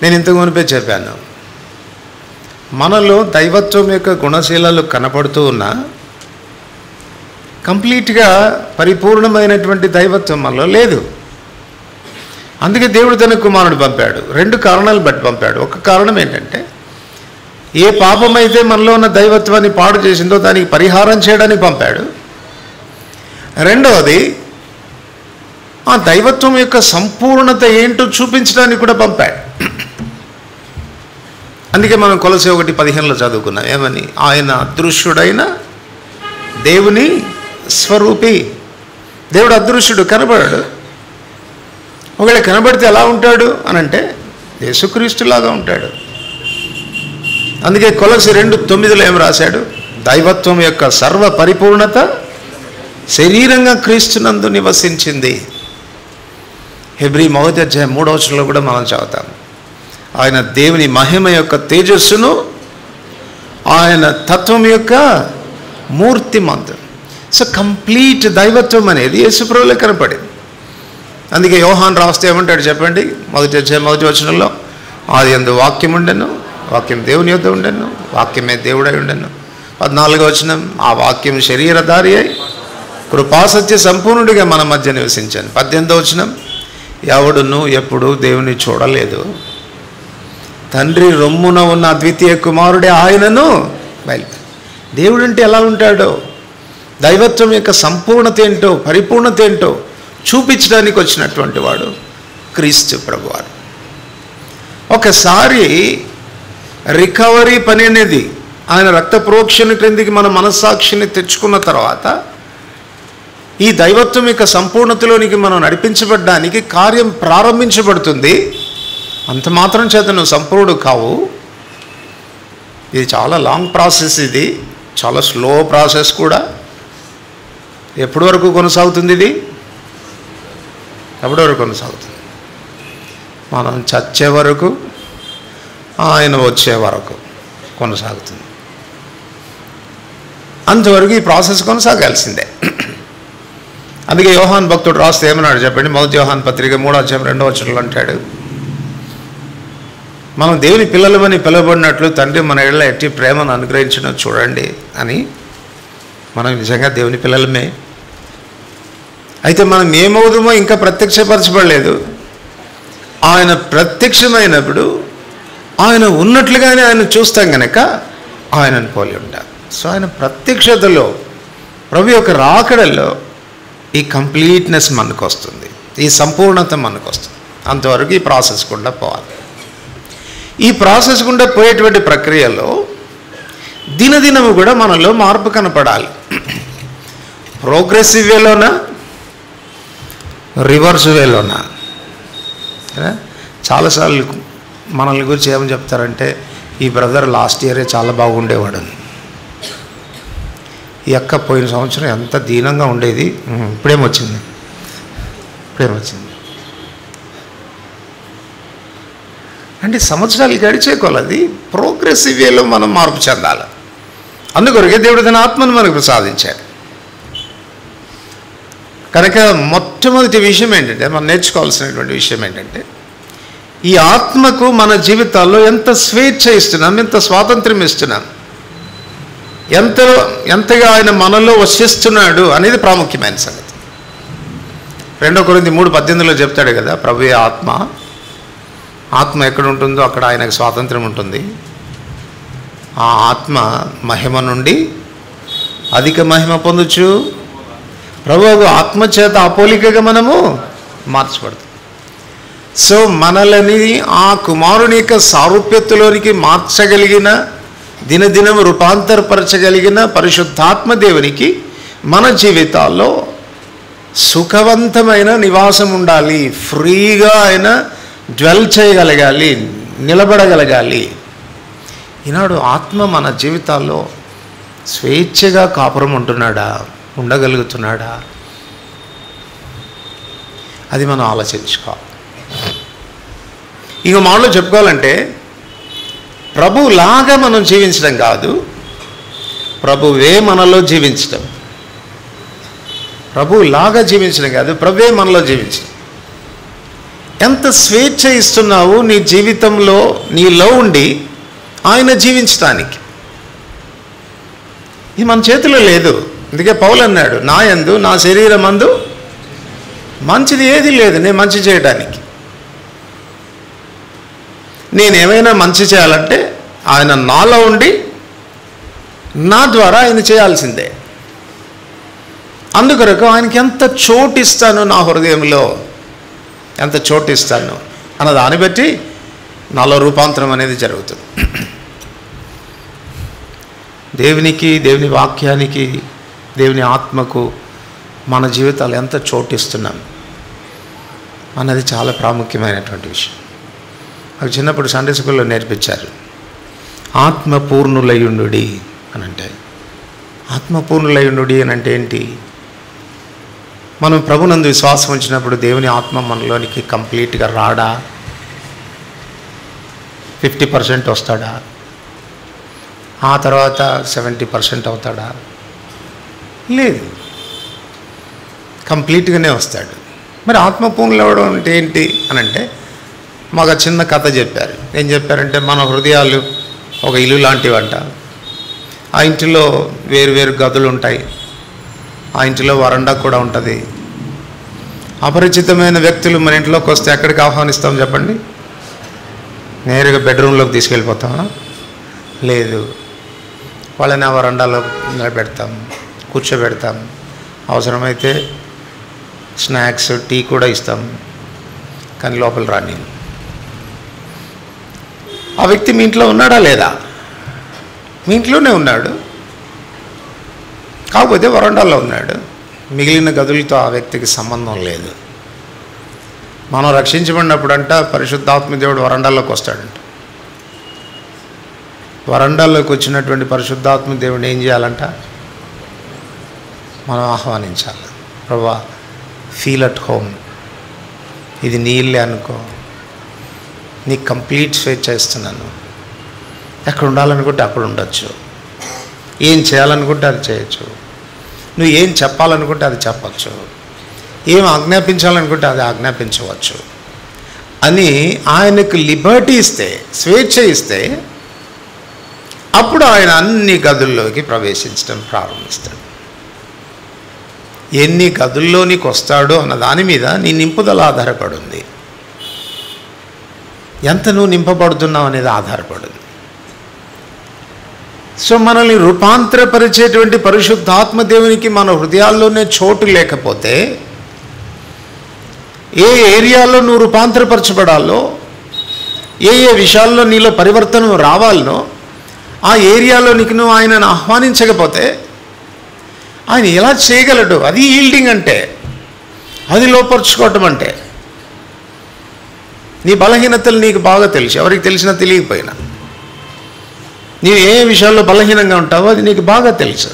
నేను ఇంతకు మునిపే చెప్పాను, మనలో దైవత్వం యొక్క గుణశీలాలు కనపడుతూ ఉన్నా కంప్లీట్గా పరిపూర్ణమైనటువంటి దైవత్వం మనలో లేదు. అందుకే దేవుడు తన కుమారుడు పంపాడు. 2 కారణాలు బట్టి పంపాడు. ఒక కారణం ఏంటంటే, ఏ పాపమైతే మనలో ఉన్న దైవత్వాన్ని పాడు చేసిందో దానికి పరిహారం చేయడానికి పంపాడు. రెండవది, ఆ దైవత్వం యొక్క సంపూర్ణత ఏంటో చూపించడానికి కూడా పంపాడు. అందుకే మనం కొలసీ 1:15లో చదువుకున్నాం. ఏమని? ఆయన అదృశ్యుడైన దేవుని స్వరూపి. దేవుడు అదృశ్యుడు, కనబడాడు. ఒకవేళ కనబడితే ఎలా ఉంటాడు అని అంటే యేసుక్రీస్తులాగా ఉంటాడు. అందుకే కొలసీ 2:9లో ఏం రాశాడు? దైవత్వం యొక్క సర్వ పరిపూర్ణత శరీరంగా క్రీస్తునందు నివసించింది. హెబ్రీ 1వ అధ్యాయం 3వ వచనంలో కూడా మనం చదువుతాం. ఆయన దేవుని మహిమ యొక్క తేజస్సును, ఆయన తత్వం యొక్క మూర్తిమంతం. సో కంప్లీట్ దైవత్వం అనేది యేసుప్రభువులో కనపడింది. అందుకే యోహాను రాస్తే ఏమంటాడు చెప్పండి? 1వ అధ్యాయం 1వ వచనంలో, ఆది యందు వాక్యం ఉండెను, వాక్యం దేవుని యొద్ద ఉండెను, వాక్యమే దేవుడై ఉండెను. 14వ వచనం, ఆ వాక్యం శరీరధారి అయి కృపాసత్య సంపూర్ణుడిగా మన మధ్య నివసించాను. 18వ వచనం, ఎవడును ఎప్పుడు దేవుని చూడలేదు, తండ్రి రొమ్మున ఉన్న అద్వితీయ కుమారుడే ఆయనను బయలు. దేవుడు అంటే ఎలా ఉంటాడో, దైవత్వం యొక్క సంపూర్ణత ఏంటో, పరిపూర్ణత ఏంటో చూపించడానికి వచ్చినటువంటి వాడు క్రీస్తు ప్రభువారు. ఒకసారి రికవరీ పని అనేది, ఆయన రక్త ప్రోక్షణ క్రిందికి మన మనస్సాక్షిని తెచ్చుకున్న తర్వాత ఈ దైవత్వం యొక్క సంపూర్ణతలోనికి మనం నడిపించబడ్డానికి కార్యం ప్రారంభించబడుతుంది. అంత మాత్రం చేత నువ్వు సంపూర్ణుడు కావు. ఇది చాలా లాంగ్ ప్రాసెస్. ఇది చాలా స్లో ప్రాసెస్ కూడా. ఎప్పటి వరకు కొనసాగుతుంది ఇది? ఎప్పటి వరకు కొనసాగుతుంది? మనం చచ్చే వరకు, ఆయన వచ్చే వరకు కొనసాగుతుంది. అంతవరకు ఈ ప్రాసెస్ కొనసాగాల్సిందే. అందుకే యోహాన్ భక్తుడు రాస్తే ఏమన్నాడు చెప్పండి? మొదటి యోహాన్ పత్రిక 3:2 అంటాడు, మనం దేవుని పిల్లలమని పిలువబడినట్లు తండ్రి మన ఎడల ఎట్టి ప్రేమను అనుగ్రహించడం చూడండి అని. మనం నిజంగా దేవుని పిల్లలమే. అయితే మనం ఏమవుదామో ఇంకా ప్రత్యక్షపరచబడలేదు. ఆయన ప్రత్యక్షమైనప్పుడు ఆయన ఉన్నట్లుగానే ఆయన చూస్తాం కనుక ఆయనను పోలి ఉంటాం. సో ఆయన ప్రత్యక్షతలో, ప్రభు యొక్క రాకడలో ఈ కంప్లీట్నెస్ మనకు వస్తుంది, ఈ సంపూర్ణత మనకు వస్తుంది. అంతవరకు ఈ ప్రాసెస్ గుండా పోవాలి. ఈ ప్రాసెస్ గుండా పోయేటువంటి ప్రక్రియలో దినదినము కూడా మనలో మార్పు కనపడాలి. ప్రోగ్రెసివ్ వేలోనా, రివర్స్ వేలోనా? చాలాసార్లు మనల్ని గురించి ఏమని చెప్తారంటే, ఈ బ్రదర్ లాస్ట్ ఇయరే చాలా బాగుండేవాడు, ఈ అక్క పోయిన సంవత్సరం ఎంత దీనంగా ఉండేది, ఇప్పుడేమొచ్చింది. అంటే సంవత్సరాలు గడిచే కొలది ప్రోగ్రెసివ్ వేలో మనం మార్పు చెందాలి. అందుకొరకే దేవుడు తన ఆత్మను మనకు ప్రసాదించాడు. కనుక మొట్టమొదటి విషయం ఏంటంటే, మనం నేర్చుకోవాల్సినటువంటి విషయం ఏంటంటే, ఈ ఆత్మకు మన జీవితాల్లో ఎంత స్వేచ్ఛ ఇస్తున్నాం, ఎంత స్వాతంత్ర్యం ఇస్తున్నాం, ఎంతగా ఆయన మనలో వసిస్తున్నాడు అనేది ప్రాముఖ్యమైన సంగతి. 2 కొరింథీ 3:18 చెప్తాడు కదా, ప్రభువే ఆత్మ ఎక్కడ ఉంటుందో అక్కడ ఆయనకు స్వాతంత్రం ఉంటుంది. ఆ ఆత్మ మహిమ నుండి అధిక మహిమ పొందొచ్చు. ప్రభువు ఆత్మచేత అపోలికగా మనము మార్చబడుతుంది. సో మనల్ని ఆ కుమారుని యొక్క సారూప్యతలోనికి మార్చగలిగిన, దినదినం రూపాంతరపరచగలిగిన పరిశుద్ధాత్మ దేవునికి మన జీవితాల్లో సుఖవంతమైన నివాసం ఉండాలి. ఫ్రీగా ఆయన డ్వెల్ చేయగలగాలి, నిలబడగలగాలి. ఈనాడు ఆత్మ మన జీవితాల్లో స్వేచ్ఛగా కాపురం ఉంటున్నాడా, ఉండగలుగుతున్నాడా? అది మనం ఆలోచించుకోవాలి. ఇంకో మాటలో చెప్పుకోవాలంటే, ప్రభులాగా మనం జీవించడం కాదు, ప్రభువే మనలో జీవించడం. ప్రభులాగా జీవించడం కాదు, ప్రభువే మనలో జీవించడం. ఎంత స్వేచ్ఛ ఇస్తున్నావు నీ జీవితంలో, నీలో ఉండి ఆయన జీవించడానికి. ఇది మన చేతిలో లేదు. అందుకే పౌలు అన్నాడు, నా యందు, నా శరీరం అందు మంచిది ఏది లేదు నేను మంచి చేయడానికి. నేనేమైనా మంచి చేయాలంటే ఆయన నాలో ఉండి నా ద్వారా ఆయన చేయాల్సిందే. అందుకొరకు ఆయనకి ఎంత చోటు ఇస్తాను నా హృదయంలో, ఎంత చోటు ఇస్తాను అన్న దాన్ని బట్టి నాలో రూపాంతరం అనేది జరుగుతుంది. దేవునికి, దేవుని వాక్యానికి, దేవుని ఆత్మకు మన జీవితాలు ఎంత చోటు ఇస్తున్నాం అన్నది చాలా ప్రాముఖ్యమైనటువంటి విషయం. నాకు చిన్నప్పుడు సండే స్కూల్లో నేర్పించారు, ఆత్మపూర్ణులయుండుడి అని. అంటే ఆత్మపూర్ణులయుండుడి అని అంటే ఏంటి? మనం ప్రభునందు విశ్వాసం ఉంచినప్పుడు దేవుని ఆత్మ మనలోనికి కంప్లీట్గా రాడా? 50% వస్తాడా? ఆ తర్వాత 70% అవుతాడా? లేదు, కంప్లీట్గానే వస్తాడు. మరి ఆత్మపూర్ణులు అవ్వడం అంటే ఏంటి అని అంటే, మాకు చిన్న కథ చెప్పారు. ఏం చెప్పారంటే, మన హృదయాలు ఒక ఇల్లు లాంటివంట. ఆ ఇంటిలో వేరు గదులు ఉంటాయి. ఆ ఇంటిలో వరండా కూడా ఉంటుంది. అపరిచితమైన వ్యక్తులు మన ఇంట్లోకి వస్తే ఎక్కడికి ఆహ్వానిస్తాం చెప్పండి? నేరుగా బెడ్రూమ్లోకి తీసుకెళ్ళిపోతామా? లేదు, వాళ్ళని ఆ వరండాలో నిలబెడతాం, కూర్చోబెడతాం. అవసరమైతే స్నాక్స్, టీ కూడా ఇస్తాం, కానీ లోపల రాని. ఆ వ్యక్తి మీ ఇంట్లో ఉన్నాడా లేదా? మీ ఇంట్లోనే ఉన్నాడు, కాకపోతే వరండాలో ఉన్నాడు. మిగిలిన గదులతో ఆ వ్యక్తికి సంబంధం లేదు. మనం రక్షించబడినప్పుడంట పరిశుద్ధాత్మ దేవుడు వరండాల్లోకి వస్తాడంట. వరండాల్లోకి వచ్చినటువంటి పరిశుద్ధాత్మ దేవుడిని ఏం చేయాలంట? మనం ఆహ్వానించాలి. ప్రభువా, ఫీల్ అట్ హోమ్, ఇది నీ ఇల్లే అనుకో, నీకు కంప్లీట్ స్వేచ్ఛ ఇస్తున్నాను. ఎక్కడ ఉండాలనుకుంటే అక్కడ ఉండొచ్చు, ఏం చేయాలనుకుంటే అది చేయొచ్చు, నువ్వు ఏం చెప్పాలనుకుంటే అది చెప్పచ్చు, ఏం ఆజ్ఞాపించాలనుకుంటే అది ఆజ్ఞాపించవచ్చు అని ఆయనకు లిబర్టీ ఇస్తే, స్వేచ్ఛ ఇస్తే, అప్పుడు ఆయన అన్ని గదుల్లోకి ప్రవేశించడం ప్రారంభిస్తాడు. ఎన్ని గదుల్లోనికి వస్తాడో అన్న దాని మీద నీ నింపుదల ఆధారపడింది. ఎంత నువ్వు నింపబడుతున్నావు అనేది ఆధారపడింది. సో మనల్ని రూపాంతరపరిచేటువంటి పరిశుద్ధాత్మ దేవునికి మన హృదయాల్లోనే చోటు లేకపోతే, ఏ ఏరియాలో నువ్వు రూపాంతరపరచబడాలో, ఏ ఏ విషయాల్లో నీలో పరివర్తన రావాలనో ఆ ఏరియాలోనికి నువ్వు ఆయనను ఆహ్వానించకపోతే ఆయన ఎలా చేయగలడు? అది ఈల్డింగ్ అంటే, అది లోపరుచుకోవటం అంటే. నీ బలహీనతలు నీకు బాగా తెలుసు, ఎవరికి తెలిసినా తెలియకపోయినా. నీవు ఏ విషయాల్లో బలహీనంగా ఉంటావో అది నీకు బాగా తెలుసు.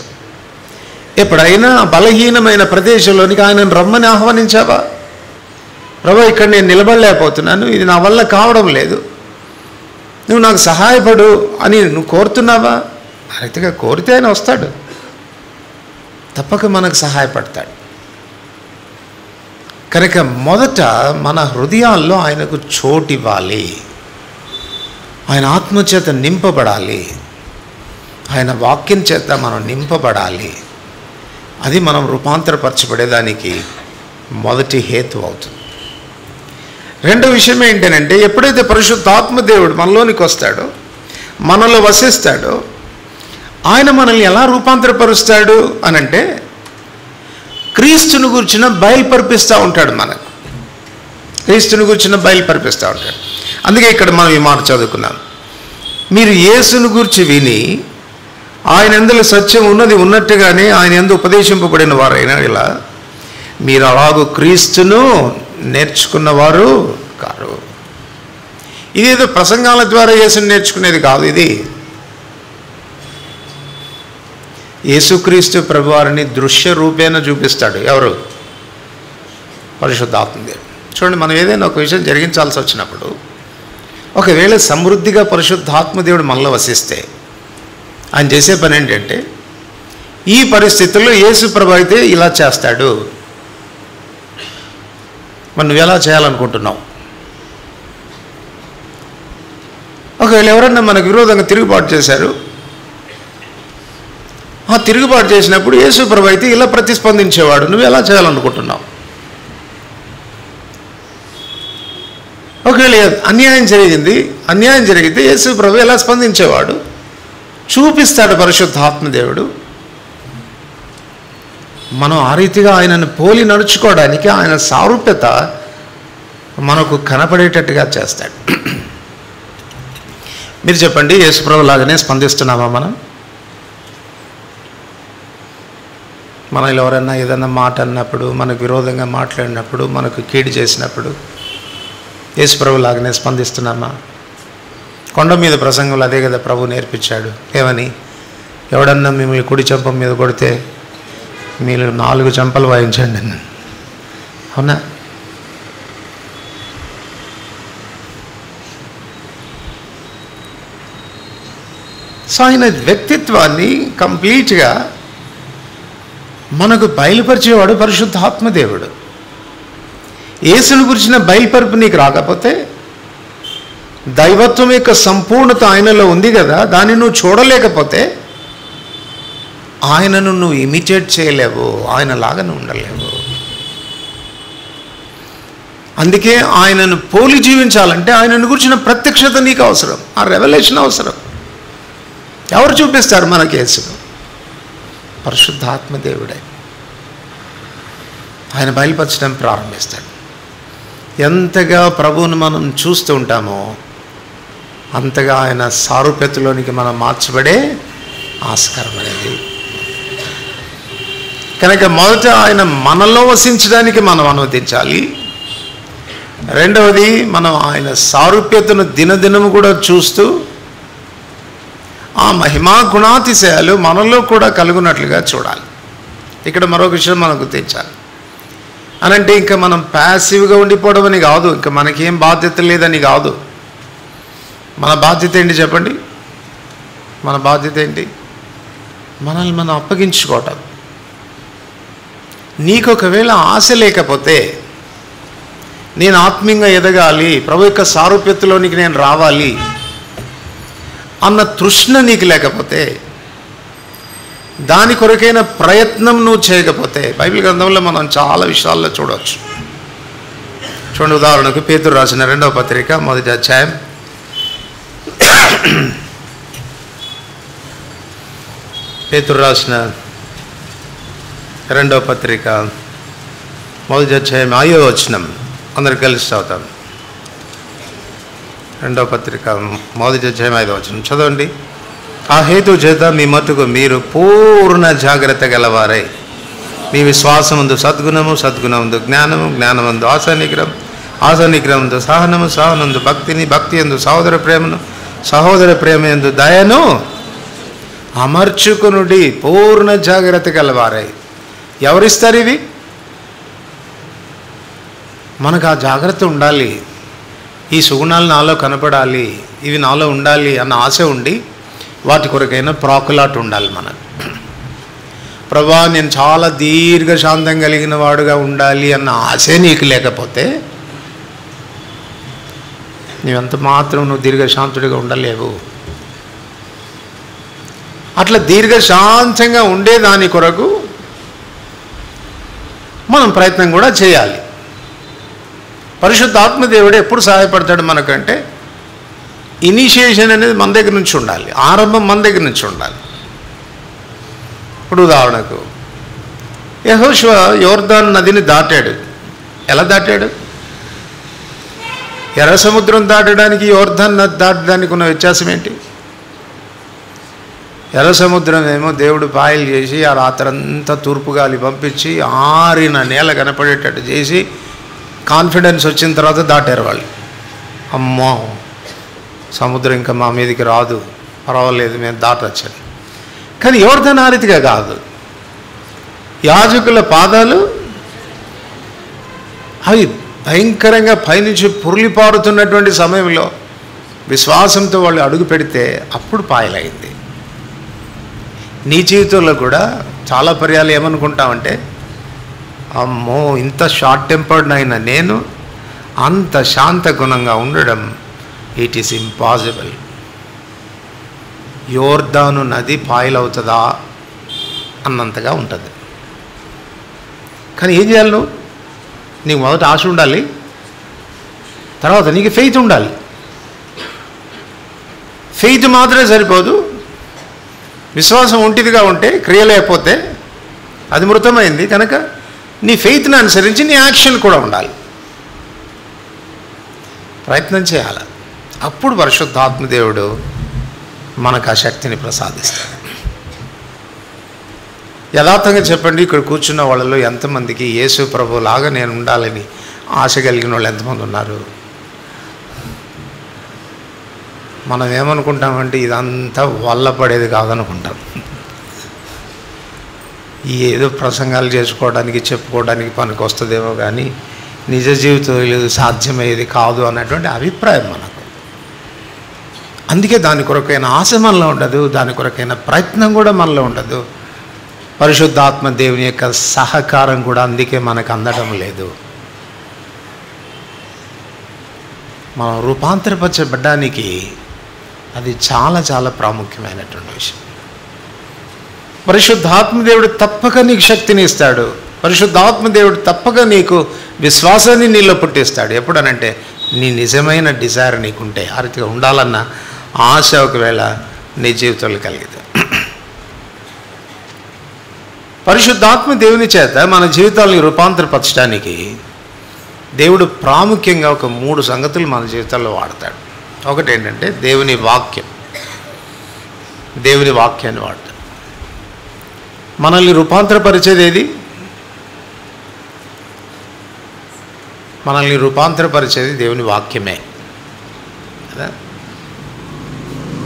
ఎప్పుడైనా బలహీనమైన ప్రదేశంలోనికి ఆయనను రమ్మని ఆహ్వానించావా? ప్రభు, ఇక్కడ నేను నిలబడలేకపోతున్నాను, ఇది నా వల్ల కావడం లేదు, నువ్వు నాకు సహాయపడు అని నువ్వు కోరుతున్నావా? రైతుగా కోరితే ఆయన వస్తాడు, తప్పక మనకు సహాయపడతాడు. కనుక మొదట మన హృదయాల్లో ఆయనకు చోటు ఇవ్వాలి, ఆయన ఆత్మచేత నింపబడాలి, ఆయన వాక్యం చేత మనం నింపబడాలి. అది మనం రూపాంతరపరచబడేదానికి మొదటి హేతు అవుతుంది. రెండో విషయం ఏంటంటే, ఎప్పుడైతే పరిశుద్ధాత్మ దేవుడు మనలోనికి వస్తాడో, మనలో వసిస్తాడో, ఆయన మనల్ని ఎలా రూపాంతరపరుస్తాడు అనంటే, క్రీస్తుని గురించిన బయలుపరిపిస్తూ ఉంటాడు మనకు. క్రీస్తుని గురించిన బయలుపరిపిస్తూ ఉంటాడు. అందుకే ఇక్కడ మనం ఈ మాట చదువుకున్నాం, మీరు యేసుని గురించి విని ఆయన యందు సత్యం ఉన్నది ఉన్నట్టుగానే ఆయన యందు ఉపదేశింపబడిన వారైనా ఇలా మీరు అలాగూ క్రీస్తును నేర్చుకున్నవారు కారు. ఇదేదో ప్రసంగాల ద్వారా యేసుని నేర్చుకునేది కాదు. ఇది యేసుక్రీస్తు ప్రభువారిని దృశ్య రూపేణ చూపిస్తాడు. ఎవరు? పరిశుద్ధాత్మ దేవుడు. చూడండి, మనం ఏదైనా ఒక విషయం జరిగించాల్సి వచ్చినప్పుడు, ఒకవేళ సమృద్ధిగా పరిశుద్ధాత్మ దేవుడు మనలో వసిస్తే ఆయన చేసే పని ఏంటంటే, ఈ పరిస్థితుల్లో యేసు ప్రభు అయితే ఇలా చేస్తాడు, మరి నువ్వు ఎలా చేయాలనుకుంటున్నావు? ఒకవేళ ఎవరన్నా మనకు విరోధంగా తిరుగుబాటు చేశారు, ఆ తిరుగుబాటు చేసినప్పుడు యేసు ప్రభు అయితే ఇలా ప్రతిస్పందించేవాడు, నువ్వు ఎలా చేయాలనుకుంటున్నావు? ఒకవేళ అన్యాయం జరిగితే యేసు ప్రభు ఎలా స్పందించేవాడు చూపిస్తాడు పరిశుద్ధాత్మదేవుడు. మనం ఆ రీతిగా ఆయనను పోలి నడుచుకోవడానికి ఆయన సారూప్యత మనకు కనపడేటట్టుగా చేస్తాడు. మీరు చెప్పండి, యేసుప్రభు లాగానే స్పందిస్తున్నామా మనం? మనలో ఎవరన్నా ఏదన్నా మాట అన్నప్పుడు, మనకు విరోధంగా మాట్లాడినప్పుడు, మనకు కీడు చేసినప్పుడు యేసుప్రభు లాగానే స్పందిస్తున్నామా? కొండ మీద ప్రసంగంలో అదే కదా ప్రభు నేర్పించాడు. ఏమని? ఎవడన్నా మిమ్మల్ని కుడి చెంప మీద కొడితే మీరు 4 చెంపలు వాయించండి అని. అవునా? సో ఆయన వ్యక్తిత్వాన్ని కంప్లీట్గా మనకు బయలుపరిచేవాడు పరిశుద్ధాత్మదేవుడు. యేసుని గురించిన బయలుపరుపు నీకు రాకపోతే, దైవత్వం యొక్క సంపూర్ణత ఆయనలో ఉంది కదా, దాన్ని నువ్వు చూడలేకపోతే ఆయనను నువ్వు ఇమిటేట్ చేయలేవు, ఆయనలాగా నువ్వు ఉండలేవు. అందుకే ఆయనను పోలి జీవించాలంటే ఆయనను గురించిన ప్రత్యక్షత నీకు అవసరం, ఆ రెవల్యూషన్ అవసరం. ఎవరు చూపిస్తారు మనకి యేసును? పరిశుద్ధాత్మదేవుడే. ఆయన బయలుపరచడం ప్రారంభిస్తాడు. ఎంతగా ప్రభువును మనం చూస్తూ ఉంటామో అంతగా ఆయన సారూప్యతలోనికి మనం మార్చబడే ఆస్కారం అనేది. కనుక మొదట ఆయన మనలో వసించడానికి మనం అనుమతించాలి. రెండవది, మనం ఆయన సారూప్యతను దినదినము కూడా చూస్తూ ఆ మహిమా గుణాతిశయాలు మనలో కూడా కలుగునట్లుగా చూడాలి. ఇక్కడ మరొక విషయం మనం గుర్తించాలి. అనంటే ఇంకా మనం ప్యాసివ్గా ఉండిపోవడం అని కాదు, ఇంకా మనకేం బాధ్యత లేదని కాదు. మన బాధ్యత ఏంటి చెప్పండి? మన బాధ్యత ఏంటి? మనల్ని మనం అప్పగించుకోవటం. నీకు ఒకవేళ ఆశ లేకపోతే, నేను ఆత్మీయంగా ఎదగాలి, ప్రభు యొక్క సారూప్యతలోనికి నేను రావాలి అన్న తృష్ణ నీకు లేకపోతే, దాని కొరకైన ప్రయత్నం నువ్వు చేయకపోతే, బైబిల్ గ్రంథంలో మనం చాలా విషయాల్లో చూడవచ్చు. చూడండి, ఉదాహరణకు పేతురు రాసిన 2వ పత్రిక 1వ అధ్యాయం 2వ పత్రిక 1వ అధ్యాయం 5వ వచనం అందరు కలిసి చదువుతాం. 2వ పత్రిక 1వ అధ్యాయం 5వ వచనం చదవండి. ఆ హేతు చేత మీ మట్టుకు మీరు పూర్ణ జాగ్రత్త గలవారై మీ విశ్వాసముందు సద్గుణము, సద్గుణముందు జ్ఞానము, జ్ఞానమందు ఆశానిగ్రహం, ఆశానిగ్రహముందు సహనము, సహనందు భక్తిని, భక్తి యందు సహోదర ప్రేమను, సహోదర ప్రేమ యందు దయను అమర్చుకునుడి. పూర్ణ జాగ్రత్త గలవారై. ఎవరిస్తారు ఇవి? మనకు ఆ జాగ్రత్త ఉండాలి. ఈ సుగుణాలు నాలో కనపడాలి, ఇవి నాలో ఉండాలి అన్న ఆశ ఉండి వాటి కొరకైనా ప్రాకులాట ఉండాలి మనకు. ప్రభా, నేను చాలా దీర్ఘశాంతం కలిగిన వాడుగా ఉండాలి అన్న ఆశే నీకు లేకపోతే నీవెంత మాత్రం నువ్వు దీర్ఘశాంతుడిగా ఉండలేవు. అట్లా దీర్ఘశాంతంగా ఉండేదాని కొరకు మనం ప్రయత్నం కూడా చేయాలి. పరిశుద్ధాత్మదేవుడు ఎప్పుడు సహాయపడతాడు మనకంటే, ఇనిషియేషన్ అనేది మన దగ్గర నుంచి ఉండాలి, ఆరంభం మన దగ్గర నుంచి ఉండాలి. ఇప్పుడు ఉదాహరణకు యెహోషువ యోర్దాను నదిని దాటాడు. ఎలా దాటాడు? ఎర్ర సముద్రం దాటడానికి యోర్దాను నది దాటడానికి ఉన్న వ్యత్యాసం ఏంటి? ఎర్ర సముద్రం ఏమో దేవుడు పాయలు చేసి ఆ రాత్రంతా తూర్పు గాలి పంపించి ఆరిన నేల కనపడేటట్టు చేసి కాన్ఫిడెన్స్ వచ్చిన తర్వాత దాటారు వాళ్ళు. అమ్మో, సముద్రం ఇంకా మా మీదకి రాదు, పర్వాలేదు, మేము దాటొచ్చాను. కానీ యోర్దాను ఆ రీతిగా కాదు. యాజకుల పాదాలు అవి భయంకరంగా పైనుంచి పురులిపారుతున్నటువంటి సమయంలో విశ్వాసంతో వాళ్ళు అడుగు పెడితే అప్పుడు పాయలైంది. నీ జీవితంలో కూడా చాలా పర్యాలు ఏమనుకుంటామంటే, అమ్మో, ఇంత షార్ట్ టెంపర్డ్ అయిన నేను అంత శాంత గుణంగా ఉండడం ఇట్ ఈస్ ఇంపాసిబుల్. యోర్దాను నది పాయలవుతుందా అన్నంతగా ఉంటుంది. కానీ ఏం చేయాలి నువ్వు? నీకు మొదట ఆశ ఉండాలి, తర్వాత నీకు ఫెయిత్ ఉండాలి. ఫెయిత్ మాత్రమే సరిపోదు. విశ్వాసం ఒంటిదిగా ఉంటే, క్రియ లేకపోతే అది మృతమైంది. కనుక నీ ఫెయిత్ని అనుసరించి నీ యాక్షన్ కూడా ఉండాలి. ప్రయత్నం చేయాలి. అప్పుడు పరిశుద్ధాత్మదేవుడు మనకు ఆ శక్తిని ప్రసాదిస్తాడు. యథార్థంగా చెప్పండి, ఇక్కడ కూర్చున్న వాళ్ళలో ఎంతమందికి యేసు ప్రభులాగా నేను ఉండాలని ఆశ కలిగిన వాళ్ళు ఎంతమంది ఉన్నారు? మనం ఏమనుకుంటామంటే ఇదంతా వల్ల పడేది కాదనుకుంటాం. ఏదో ప్రసంగాలు చేసుకోవడానికి, చెప్పుకోవడానికి పనికి వస్తుందేమో కానీ నిజ జీవితంలో సాధ్యమయ్యేది కాదు అన్నటువంటి అభిప్రాయం మనకు. అందుకే దాని కొరకైన ఆశ మనలో ఉండదు, దాని కొరకైన ప్రయత్నం కూడా మనలో ఉండదు. పరిశుద్ధాత్మ దేవుని యొక్క సహకారం కూడా అందుకే మనకు అందడం లేదు. మనం రూపాంతరపరచబడ్డానికి అది చాలా చాలా ప్రాముఖ్యమైనటువంటి విషయం. పరిశుద్ధాత్మదేవుడు తప్పక నీకు శక్తిని ఇస్తాడు. పరిశుద్ధాత్మదేవుడు తప్పక నీకు విశ్వాసాన్ని నీలో పుట్టిస్తాడు. ఎప్పుడనంటే నీ నిజమైన డిజైర్ నీకుంటే, ఆ రీతిగా ఉండాలన్న ఆశ ఒకవేళ నీ జీవితంలో కలిగితే. పరిశుద్ధాత్మ దేవుని చేత మన జీవితాలని రూపాంతరపరచడానికి దేవుడు ప్రాముఖ్యంగా ఒక 3 సంగతులు మన జీవితాల్లో వాడతాడు. ఒకటి ఏంటంటే దేవుని వాక్యం. దేవుని వాక్యాన్ని వాడతాడు. మనల్ని రూపాంతరపరిచేది ఏది? మనల్ని రూపాంతరపరిచేది దేవుని వాక్యమే కదా.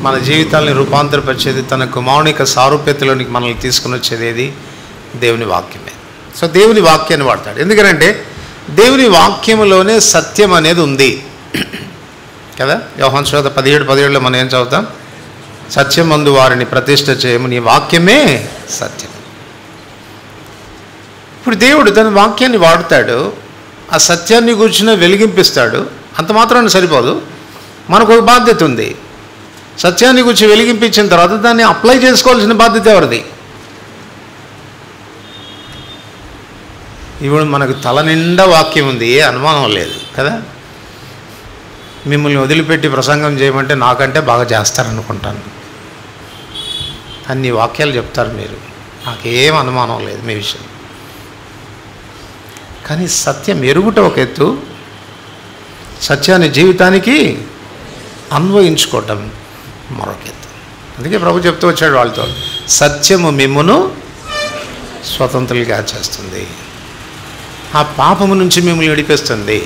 మన జీవితాలని రూపాంతరపరిచేది, తన కుమారునిక సారూప్యతలోనికి మనల్ని తీసుకుని వచ్చేది ఏది? దేవుని వాక్యమే. సో దేవుని వాక్యాన్ని వాడతాడు. ఎందుకంటే దేవుని వాక్యములోనే సత్యం అనేది ఉంది కదా. యోహాను సువార్త 17:17 మనం ఏం చదువుతాం? సత్యమందు వారిని ప్రతిష్ఠ చేయము, నీ వాక్యమే సత్యం. ఇప్పుడు దేవుడు తన వాక్యాన్ని వాడతాడు, ఆ సత్యాన్ని కూర్చుని వెలిగింపిస్తాడు. అంత మాత్రాన సరిపోదు, మనకు ఒక బాధ్యత ఉంది. సత్యాన్ని గురించి వెలిగింపించిన తర్వాత దాన్ని అప్లై చేసుకోవాల్సిన బాధ్యత ఎవరిది? ఇప్పుడు మనకు తల నిండా వాక్యం ఉంది, ఏ అనుమానం లేదు కదా. మిమ్మల్ని వదిలిపెట్టి ప్రసంగం చేయమంటే నాకంటే బాగా చేస్తారనుకుంటాను. అన్ని వాక్యాలు చెప్తారు మీరు, నాకేం అనుమానం లేదు మీ విషయం. కానీ సత్యం ఎరుగుట ఒక ఎత్తు, సత్యాన్ని జీవితానికి అన్వయించుకోవటం మరొక ఎత్తు. అందుకే ప్రభు చెప్తూ వచ్చాడు వాళ్ళతో, సత్యము మిమ్మును స్వతంత్రులుగా చేస్తుంది, ఆ పాపము నుంచి మిమ్మల్ని విడిపిస్తుంది.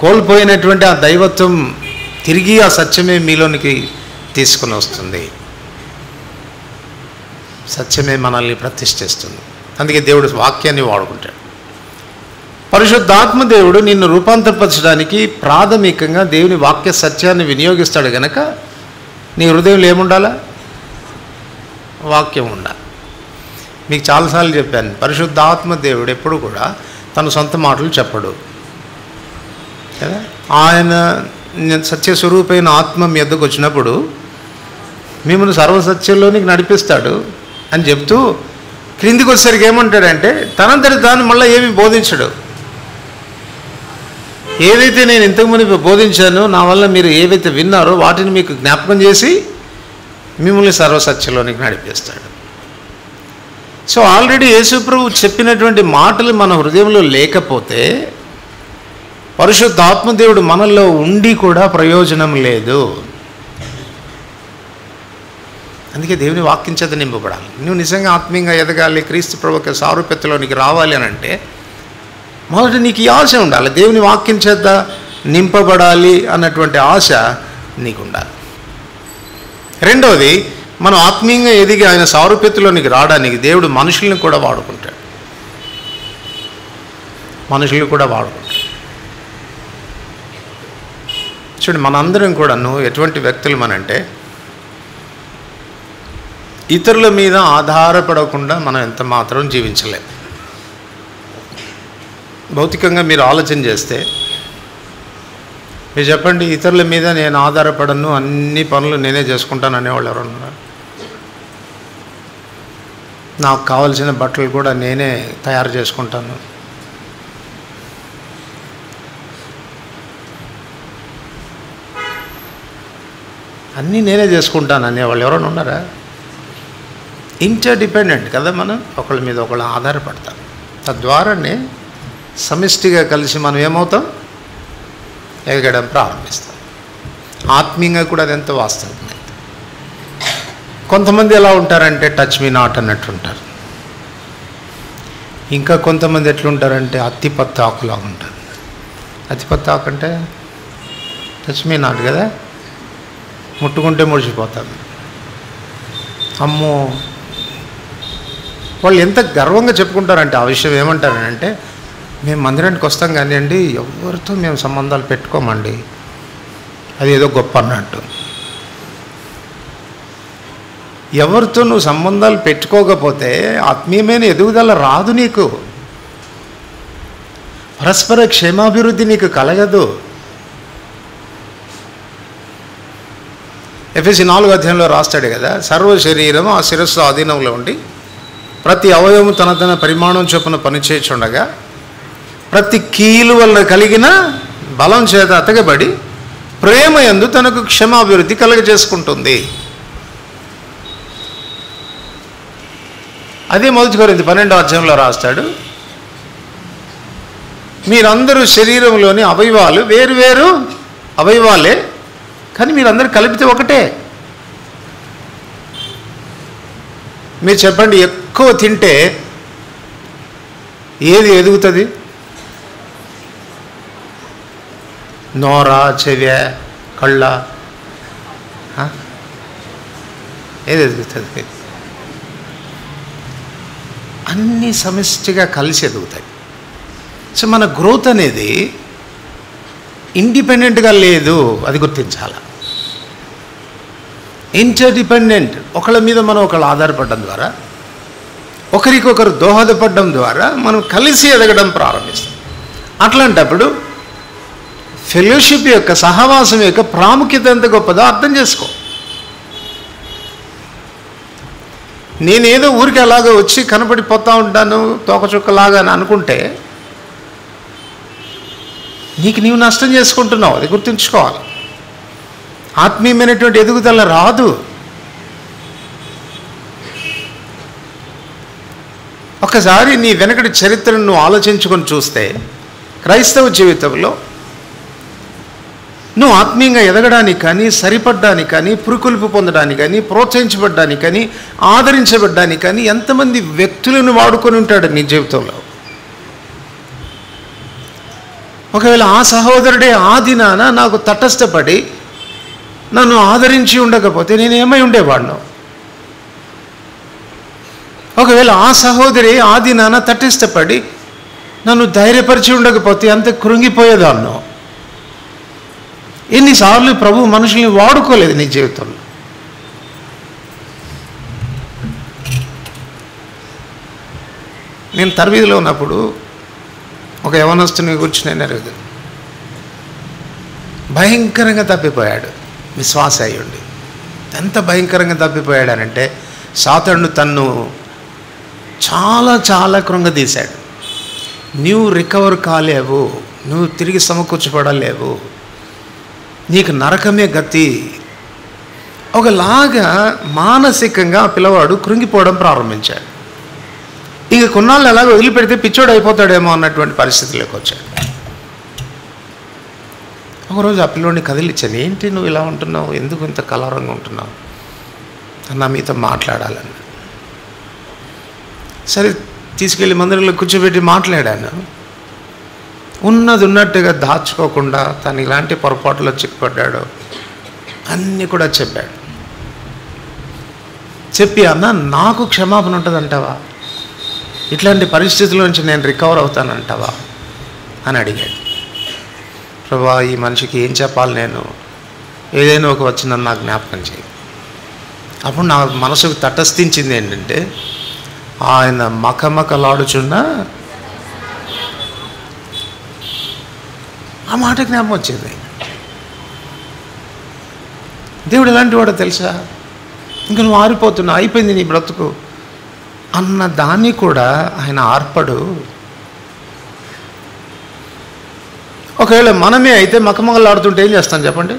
కోల్పోయినటువంటి ఆ దైవత్వం తిరిగి ఆ సత్యమే మీలోనికి తీసుకుని వస్తుంది. సత్యమే మనల్ని ప్రతిష్ఠిస్తుంది. అందుకే దేవుడు వాక్యాన్ని వాడుకుంటాడు. పరిశుద్ధాత్మ దేవుడు నిన్ను రూపాంతరపరచడానికి ప్రాథమికంగా దేవుని వాక్య సత్యాన్ని వినియోగిస్తాడు కనుక నీ హృదయంలో ఏముండాలా? వాక్యం ఉండాలి. మీకు చాలాసార్లు చెప్పాను, పరిశుద్ధాత్మ దేవుడు ఎప్పుడు కూడా తన సొంత మాటలు చెప్పడు కదా. ఆయన సత్యస్వరూపైన ఆత్మ మీ వద్దకు వచ్చినప్పుడు మిమ్మల్ని సర్వసత్యంలోనికి నడిపిస్తాడు అని చెప్తూ క్రిందికి వచ్చేసరికి ఏమంటాడంటే తనంతటి తాను మళ్ళీ ఏమి బోధించడు. ఏదైతే నేను ఇంతకుముందు బోధించానో, నా వల్ల మీరు ఏవైతే విన్నారో వాటిని మీకు జ్ఞాపకం చేసి మిమ్మల్ని సర్వసత్యంలోనికి నడిపిస్తాడు. సో ఆల్రెడీ యేసుప్రభు చెప్పినటువంటి మాటలు మన హృదయంలో లేకపోతే పరిశుద్ధాత్మదేవుడు మనలో ఉండి కూడా ప్రయోజనం లేదు. అందుకే దేవుని వాక్యం చేత నింపబడాలి. నువ్వు నిజంగా ఆత్మీయంగా ఎదగాలి, క్రీస్తు ప్రభువుకి సారూప్యతలోనికి రావాలి అని అంటే మొదట నీకు ఈ ఆశ ఉండాలి, దేవుని వాక్యం చేత నింపబడాలి అన్నటువంటి ఆశ నీకు ఉండాలి. రెండవది, మనం ఆత్మీయంగా ఎదిగి ఆయన సారూప్యతలోనికి రావడానికి దేవుడు మనుషుల్ని కూడా వాడుకుంటాడు. మనుషులు కూడా వాడుకుంటాడు. చూడండి, మనందరం కూడాను ఎటువంటి వ్యక్తులు మనంటే ఇతరుల మీద ఆధారపడకుండా మనం ఎంత మాత్రం జీవించలేం. భౌతికంగా మీరు ఆలోచన చేస్తే మీరు చెప్పండి, ఇతరుల మీద నేను ఆధారపడను, అన్ని పనులు నేనే చేసుకుంటాను అనేవాళ్ళు ఎవరు ఉన్నారు? నాకు కావలసిన బట్టలు కూడా నేనే తయారు చేసుకుంటాను, అన్నీ నేనే చేసుకుంటాను అనేవాళ్ళు ఎవరైనా ఉన్నారా? ఇంటర్ డిపెండెంట్ కదా, మనం ఒకళ్ళ మీద ఒకళ్ళు ఆధారపడతాం. తద్వారానే సమిష్టిగా కలిసి మనం ఏమవుతాం? ఎదగడం ప్రారంభిస్తాం. ఆత్మీయంగా కూడా అది ఎంత వాస్తవమైంది. కొంతమంది ఎలా ఉంటారంటే టచ్ మీ నాట్ అన్నట్టు ఉంటారు. ఇంకా కొంతమంది ఎట్లుంటారంటే అత్తిపత్తి ఆకులా ఉంటారు. అత్తిపత్తి ఆకు అంటే టచ్ మీ నాట్ కదా, ముట్టుకుంటే ముడిచిపోతారు. అమ్మో, వాళ్ళు ఎంత గర్వంగా చెప్పుకుంటారంటే ఆ విషయం ఏమంటారంటే, మేము మందిరానికి వస్తాం కానీ అండి ఎవరితో మేము సంబంధాలు పెట్టుకోమండి, అది ఏదో గొప్ప అన్నట్టు. ఎవరితో నువ్వు సంబంధాలు పెట్టుకోకపోతే ఆత్మీయమైన ఎదుగుదల రాదు నీకు, పరస్పర క్షేమాభివృద్ధి నీకు కలగదు. ఎఫెసీ 4 రాస్తాడు కదా, సర్వ శరీరం ఆ శిరస్సు ఆధీనంలో ఉండి ప్రతి అవయవం తన తన పరిమాణం చొప్పున పనిచేయుచుండగా ప్రతి కీలు వల్ల కలిగిన బలం చేత అతకబడి ప్రేమ యందు తనకు క్షమాభివృద్ధి కలగజేసుకుంటుంది. అదే 1 కొరింథీ 12 రాస్తాడు, మీరందరూ శరీరంలోని అవయవాలు వేరు వేరు అవయవాలే, కానీ మీరందరూ కలిపితే ఒకటే. మీరు చెప్పండి, ఎక్కువ తింటే ఏది ఎదుగుతుంది? నోర, చెవ్య, కళ్ళ, ఏది ఎదుగుతుంది? అన్నీ సమిష్టిగా కలిసి ఎదుగుతాయి. సో మన గ్రోత్ అనేది ఇండిపెండెంట్గా లేదు, అది గుర్తించాలి. ఇంటర్డిపెండెంట్, ఒకళ్ళ మీద మనం ఒకళ్ళు ఆధారపడడం ద్వారా, ఒకరికొకరు దోహదపడడం ద్వారా మనం కలిసి ఎదగడం ప్రారంభిస్తాం. అట్లాంటప్పుడు ఫెలోషిప్ యొక్క, సహవాసం యొక్క ప్రాముఖ్యత ఎంత గొప్పదో అర్థం చేసుకో. నేనేదో ఊరికి అలాగా వచ్చి కనపడిపోతూ ఉంటాను తోకచుక్కలాగా అని అనుకుంటే నీకు నీవు నష్టం చేసుకుంటున్నావు, అది గుర్తుంచుకోవాలి. ఆత్మీయమైనటువంటి ఎదుగుదల రాదు. ఒకసారి నీ వెనకటి చరిత్రను నువ్వు ఆలోచించుకొని చూస్తే, క్రైస్తవ జీవితంలో నువ్వు ఆత్మీయంగా ఎదగడానికి కానీ, సరిపడడానికి కానీ, పురుకొల్పు పొందడానికి కానీ, ప్రోత్సహించబడ్డానికి కానీ, ఆదరించబడ్డానికి కానీ ఎంతమంది వ్యక్తులను వాడుకొని ఉంటాడు నీ జీవితంలో. ఒకవేళ ఆ సహోదరుడే ఆ దినాన నాకు తటస్థపడి నన్ను ఆదరించి ఉండకపోతే నేనేమై ఉండేవాడిను? ఒకవేళ ఆ సహోదరి ఆ దినాన తటస్థపడి నన్ను ధైర్యపరిచి ఉండకపోతే అంత కృంగిపోయేదాన్ని. ఎన్నిసార్లు ప్రభు మనుషుల్ని వాడుకోలేదు నీ జీవితంలో. నేను తరబీదులో ఉన్నప్పుడు ఒక యవనస్తుని గురించి నేను ఎరుగుదు. భయంకరంగా తప్పిపోయాడు, విశ్వాస అయ్యుండి. ఎంత భయంకరంగా తప్పిపోయాడనంటే సాతానుడు తన్ను చాలా చాలా కృంగదీశాడు. నువ్వు రికవర్ కాలేవు, నువ్వు తిరిగి సమకూర్చబడలేవు, నీకు నరకమే గతి. ఒకలాగా మానసికంగా పిల్లవాడు కృంగిపోవడం ప్రారంభించాడు. ఇక కొన్నాళ్ళు ఎలాగో వదిలిపెడితే పిచ్చోడు అయిపోతాడేమో అన్నటువంటి పరిస్థితిలోకి వచ్చాడు. ఒకరోజు ఆ పిల్లోడిని కదిలిచ్చాను. ఏంటి నువ్వు ఇలా ఉంటున్నావు, ఎందుకు ఇంత కలవరంగా ఉంటున్నావు, నా మీతో మాట్లాడాలని. సరే తీసుకెళ్ళి మందిరంలో కూర్చోబెట్టి మాట్లాడాను. ఉన్నది ఉన్నట్టుగా దాచుకోకుండా తను ఇలాంటి పొరపాటులో చిక్కుపడ్డాడు అన్నీ కూడా చెప్పాడు. చెప్పి అన్న నాకు క్షమాపణ ఉంటుందంటావా, ఇట్లాంటి పరిస్థితుల నుంచి నేను రికవర్ అవుతానంటావా అని అడిగాడు. ప్రభా ఈ మనిషికి ఏం చెప్పాలి, నేను ఏదైనా ఒక వచ్చిందని నాకు జ్ఞాపకం చేయి. అప్పుడు నా మనసుకు తటస్థించింది ఏంటంటే ఆయన మకమకలాడుచున్న ఆ మాట జ్ఞాపకం వచ్చింది. దేవుడు ఎలాంటి వాడో తెలుసా, ఇంక నువ్వు ఆరిపోతున్నావు, అయిపోయింది నీ బ్రతుకు అన్న దాన్ని కూడా ఆయన ఆర్పడు. ఒకవేళ మనమే అయితే మకమకలాడుతుంటే ఏం చేస్తాం చెప్పండి?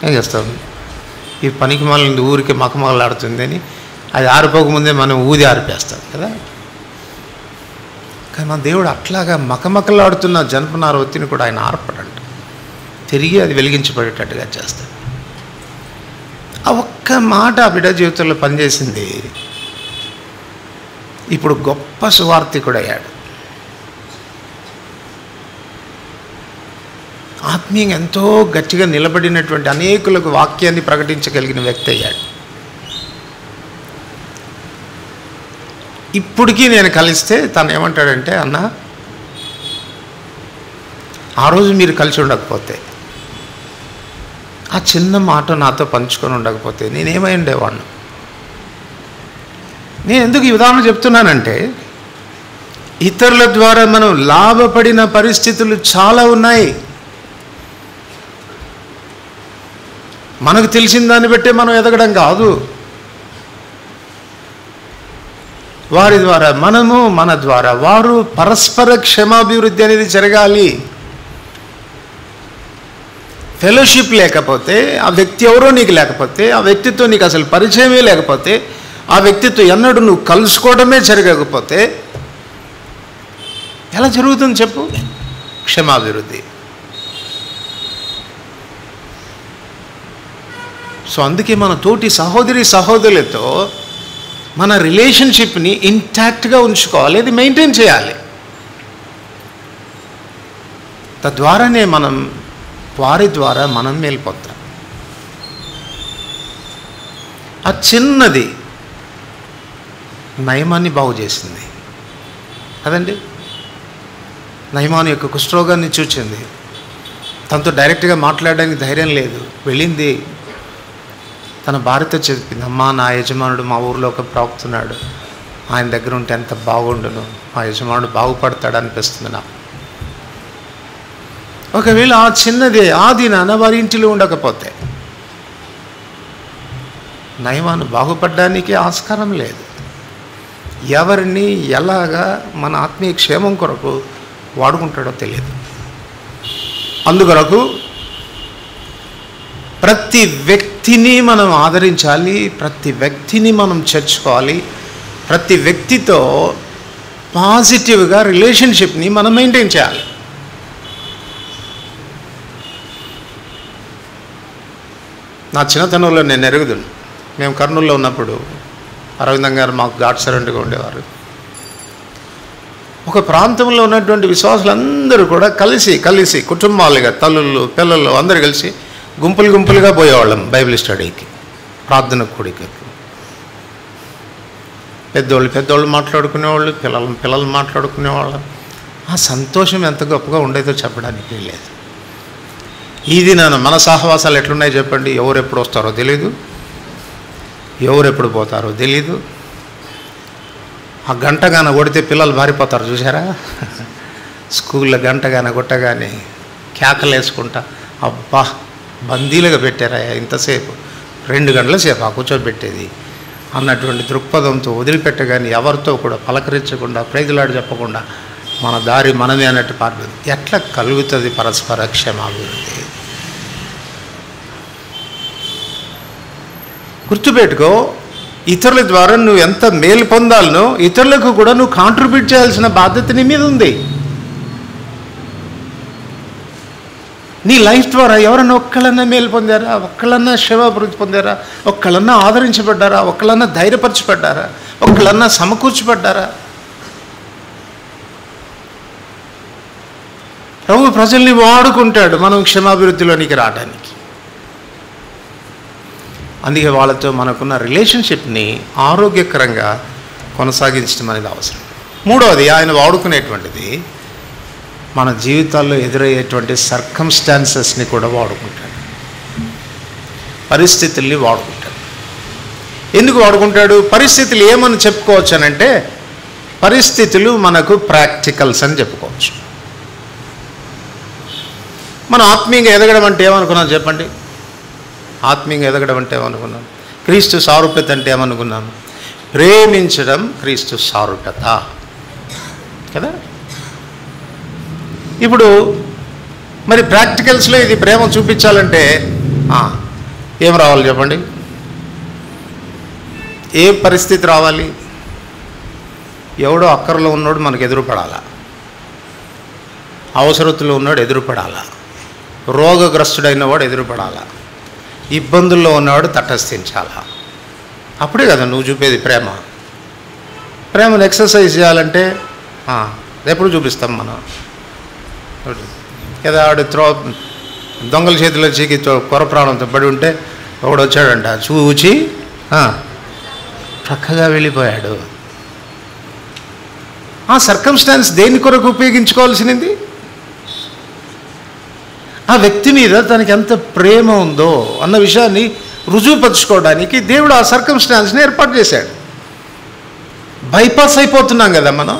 ఏం చేస్తాం? ఈ పనికి మళ్ళీ ఊరికి మకమకలాడుతుంది అని అది ఆరిపోకముందే మనం ఊది ఆరిపేస్తాం కదా. కానీ మన దేవుడు అట్లాగా మకమకలాడుతున్న జనపనార ఒత్తిని కూడా ఆయన ఆర్పడంట, తిరిగి అది వెలిగించబడేటట్టుగా చేస్తాడు. ఆ ఒక్క మాట ఆ బిడ్డ జీవితంలో పనిచేసింది. ఇప్పుడు గొప్ప సువార్థికుడయ్యాడు. ఆత్మీయంగా ఎంతో గట్టిగా నిలబడినటువంటి అనేకులకు వాక్యాన్ని ప్రకటించగలిగిన వ్యక్తి అయ్యాడు. ఇప్పటికీ నేను కలిస్తే తను ఏమంటాడంటే, అన్న ఆ రోజు మీరు కలిసి ఉండకపోతే, ఆ చిన్న మాట నాతో పంచుకొని ఉండకపోతే నేనేమై ఉండేవాడిని. నేను ఎందుకు ఈ ఉదాహరణ చెప్తున్నానంటే ఇతరుల ద్వారా మనం లాభపడిన పరిస్థితులు చాలా ఉన్నాయి. మనకు తెలిసిన దాన్ని బట్టే మనం ఎదగడం కాదు, వారి ద్వారా మనము, మన ద్వారా వారు, పరస్పర క్షమాభివృద్ధి అనేది జరగాలి. ఫెలోషిప్ లేకపోతే, ఆ వ్యక్తి ఎవరో నీకు లేకపోతే, ఆ వ్యక్తితో నీకు అసలు పరిచయమే లేకపోతే, ఆ వ్యక్తితో ఎన్నడూ నువ్వు కలుసుకోవడమే జరగకపోతే ఎలా జరుగుతుంది చెప్పు క్షమాభివృద్ధి? సో అందుకే మన తోటి సహోదరి సహోదరులతో మన రిలేషన్షిప్ని ఇంటాక్ట్గా ఉంచుకోవాలి, అది మెయింటైన్ చేయాలి. తద్వారానే మనం వారి ద్వారా మనం మేల్పొందాం. ఆ చిన్నది నయమాన్ని బాగు చేసింది అదండి. నయమాను యొక్క కుష్ఠరోగాన్ని చూచింది. తనతో డైరెక్ట్గా మాట్లాడడానికి ధైర్యం లేదు, వెళ్ళింది. తన భార్యతో చెప్పింది, అమ్మా నా యజమానుడు మా ఊరిలో ఒక ప్రవక్తున్నాడు, ఆయన దగ్గర ఉంటే ఎంత బాగుండును, మా యజమానుడు బాగుపడతాడు అనిపిస్తుంది నాకు. ఒకవేళ ఆ చిన్నదే ఆ దినాన వారి ఇంటిలో ఉండకపోతే నయమాను బాగుపడడానికి ఆస్కారం లేదు. ఎవరిని ఎలాగా మన ఆత్మీయ క్షేమం కొరకు వాడుకుంటాడో తెలియదు. అందుకొరకు ప్రతి వ్యక్తిని మనం ఆదరించాలి, ప్రతి వ్యక్తిని మనం చేర్చుకోవాలి, ప్రతి వ్యక్తితో పాజిటివ్గా రిలేషన్షిప్ని మనం మెయింటైన్ చేయాలి. నా చిన్నతనంలో నేను ఎరుగుదును. మేము కర్నూలులో ఉన్నప్పుడు అరవిందం గారు మాకు గాడ్ సరెంట్గా ఉండేవారు. ఒక ప్రాంతంలో ఉన్నటువంటి విశ్వాసులందరూ కూడా కలిసి కుటుంబాలుగా తల్లులు పిల్లలు అందరూ కలిసి గుంపులుగా పోయేవాళ్ళం బైబిల్ స్టడీకి, ప్రార్థన కూడికకి. పెద్దోళ్ళు మాట్లాడుకునేవాళ్ళు, పిల్లలు మాట్లాడుకునేవాళ్ళం. ఆ సంతోషం ఎంత గొప్పగా ఉండేదో చెప్పడానికి లేదు. ఈ దినాన మన సహవాసాలు ఎట్లున్నాయో చెప్పండి. ఎవరెప్పుడు వస్తారో తెలీదు, ఎవరెప్పుడు పోతారో తెలీదు. ఆ గంటగాన కొడితే పిల్లలు బారిపోతారు చూసారా? స్కూల్లో గంటగాన కొట్టగానే కేకలు వేసుకుంటా, అబ్బా బందీలుగా పెట్టారా ఇంతసేపు, 2 గంటల సేపు ఆ కూర్చోబెట్టేది అన్నటువంటి దృక్పథంతో వదిలిపెట్టగానే ఎవరితో కూడా పలకరించకుండా ప్రైజులాడు చెప్పకుండా మన దారి మనమే అన్నట్టు పార్వది. ఎట్లా కలుగుతుంది పరస్పర క్షమాభివృద్ధి? గుర్తుపెట్టుకో, ఇతరుల ద్వారా నువ్వు ఎంత మేలు పొందాలనో ఇతరులకు కూడా నువ్వు కాంట్రిబ్యూట్ చేయాల్సిన బాధ్యత నీ మీద ఉంది. నీ లైఫ్ ద్వారా ఎవరన్నా ఒక్కళ్ళన్నా మేలు పొందారా, ఒక్కళ్ళన్నా క్షేమాభివృద్ధి పొందారా, ఒక్కళ్ళన్నా ఆదరించబడ్డారా, ఒక్కళ్ళన్నా ధైర్యపరచబడ్డారా, ఒక్కళ్ళన్నా సమకూర్చబడ్డారా? ప్రభు ప్రజల్ని వాడుకుంటాడు మనం క్షేమాభివృద్ధిలోనికి రావడానికి. అందుకే వాళ్ళతో మనకున్న రిలేషన్షిప్ని ఆరోగ్యకరంగా కొనసాగించడం అనేది అవసరం. మూడవది, ఆయన వాడుకునేటువంటిది మన జీవితాల్లో ఎదురయ్యేటువంటి సర్కమ్స్టాన్సెస్ని కూడా వాడుకుంటాడు, పరిస్థితుల్ని వాడుకుంటాడు. ఎందుకు వాడుకుంటాడు? పరిస్థితులు ఏమని చెప్పుకోవచ్చు అనంటే, పరిస్థితులు మనకు ప్రాక్టికల్స్ అని చెప్పుకోవచ్చు. మనం ఆత్మీయంగా ఎదగడం అంటే ఏమనుకున్నాం చెప్పండి? ఆత్మీయంగా ఎదగడం అంటే ఏమనుకున్నాం? క్రీస్తు సారూప్యత అంటే ఏమనుకున్నాం? ప్రేమించడం క్రీస్తు సారూప్యత కదా. ఇప్పుడు మరి ప్రాక్టికల్స్లో ఇది ప్రేమ చూపించాలంటే ఏం రావాలి చెప్పండి? ఏ పరిస్థితి రావాలి? ఎవడో అక్కరలో ఉన్నాడు మనకు ఎదురుపడాలా, అవసరతులో ఉన్నాడు ఎదురుపడాలా, రోగగ్రస్తుడైన వాడు ఎదురుపడాలా, ఇబ్బందుల్లో ఉన్నవాడు తటస్థించాలా. అప్పుడే కదా నువ్వు చూపేది ప్రేమ. ప్రేమను ఎక్సర్సైజ్ చేయాలంటే ఎప్పుడు చూపిస్తాం మనం? కదా ఆడు దొంగల చేతిలో చీకి కొర ప్రాణంతో పడి ఉంటే ఒకడు వచ్చాడంట, చూచి చక్కగా వెళ్ళిపోయాడు. ఆ సర్కమ్స్టాన్స్ దేని కొరకు ఉపయోగించుకోవాల్సింది? ఆ వ్యక్తి మీద తనకి ఎంత ప్రేమ ఉందో అన్న విషయాన్ని రుజువుపరుచుకోవడానికి దేవుడు ఆ సర్కమ్స్టాన్స్ని ఏర్పాటు చేశాడు. బైపాస్ అయిపోతున్నాం కదా మనం,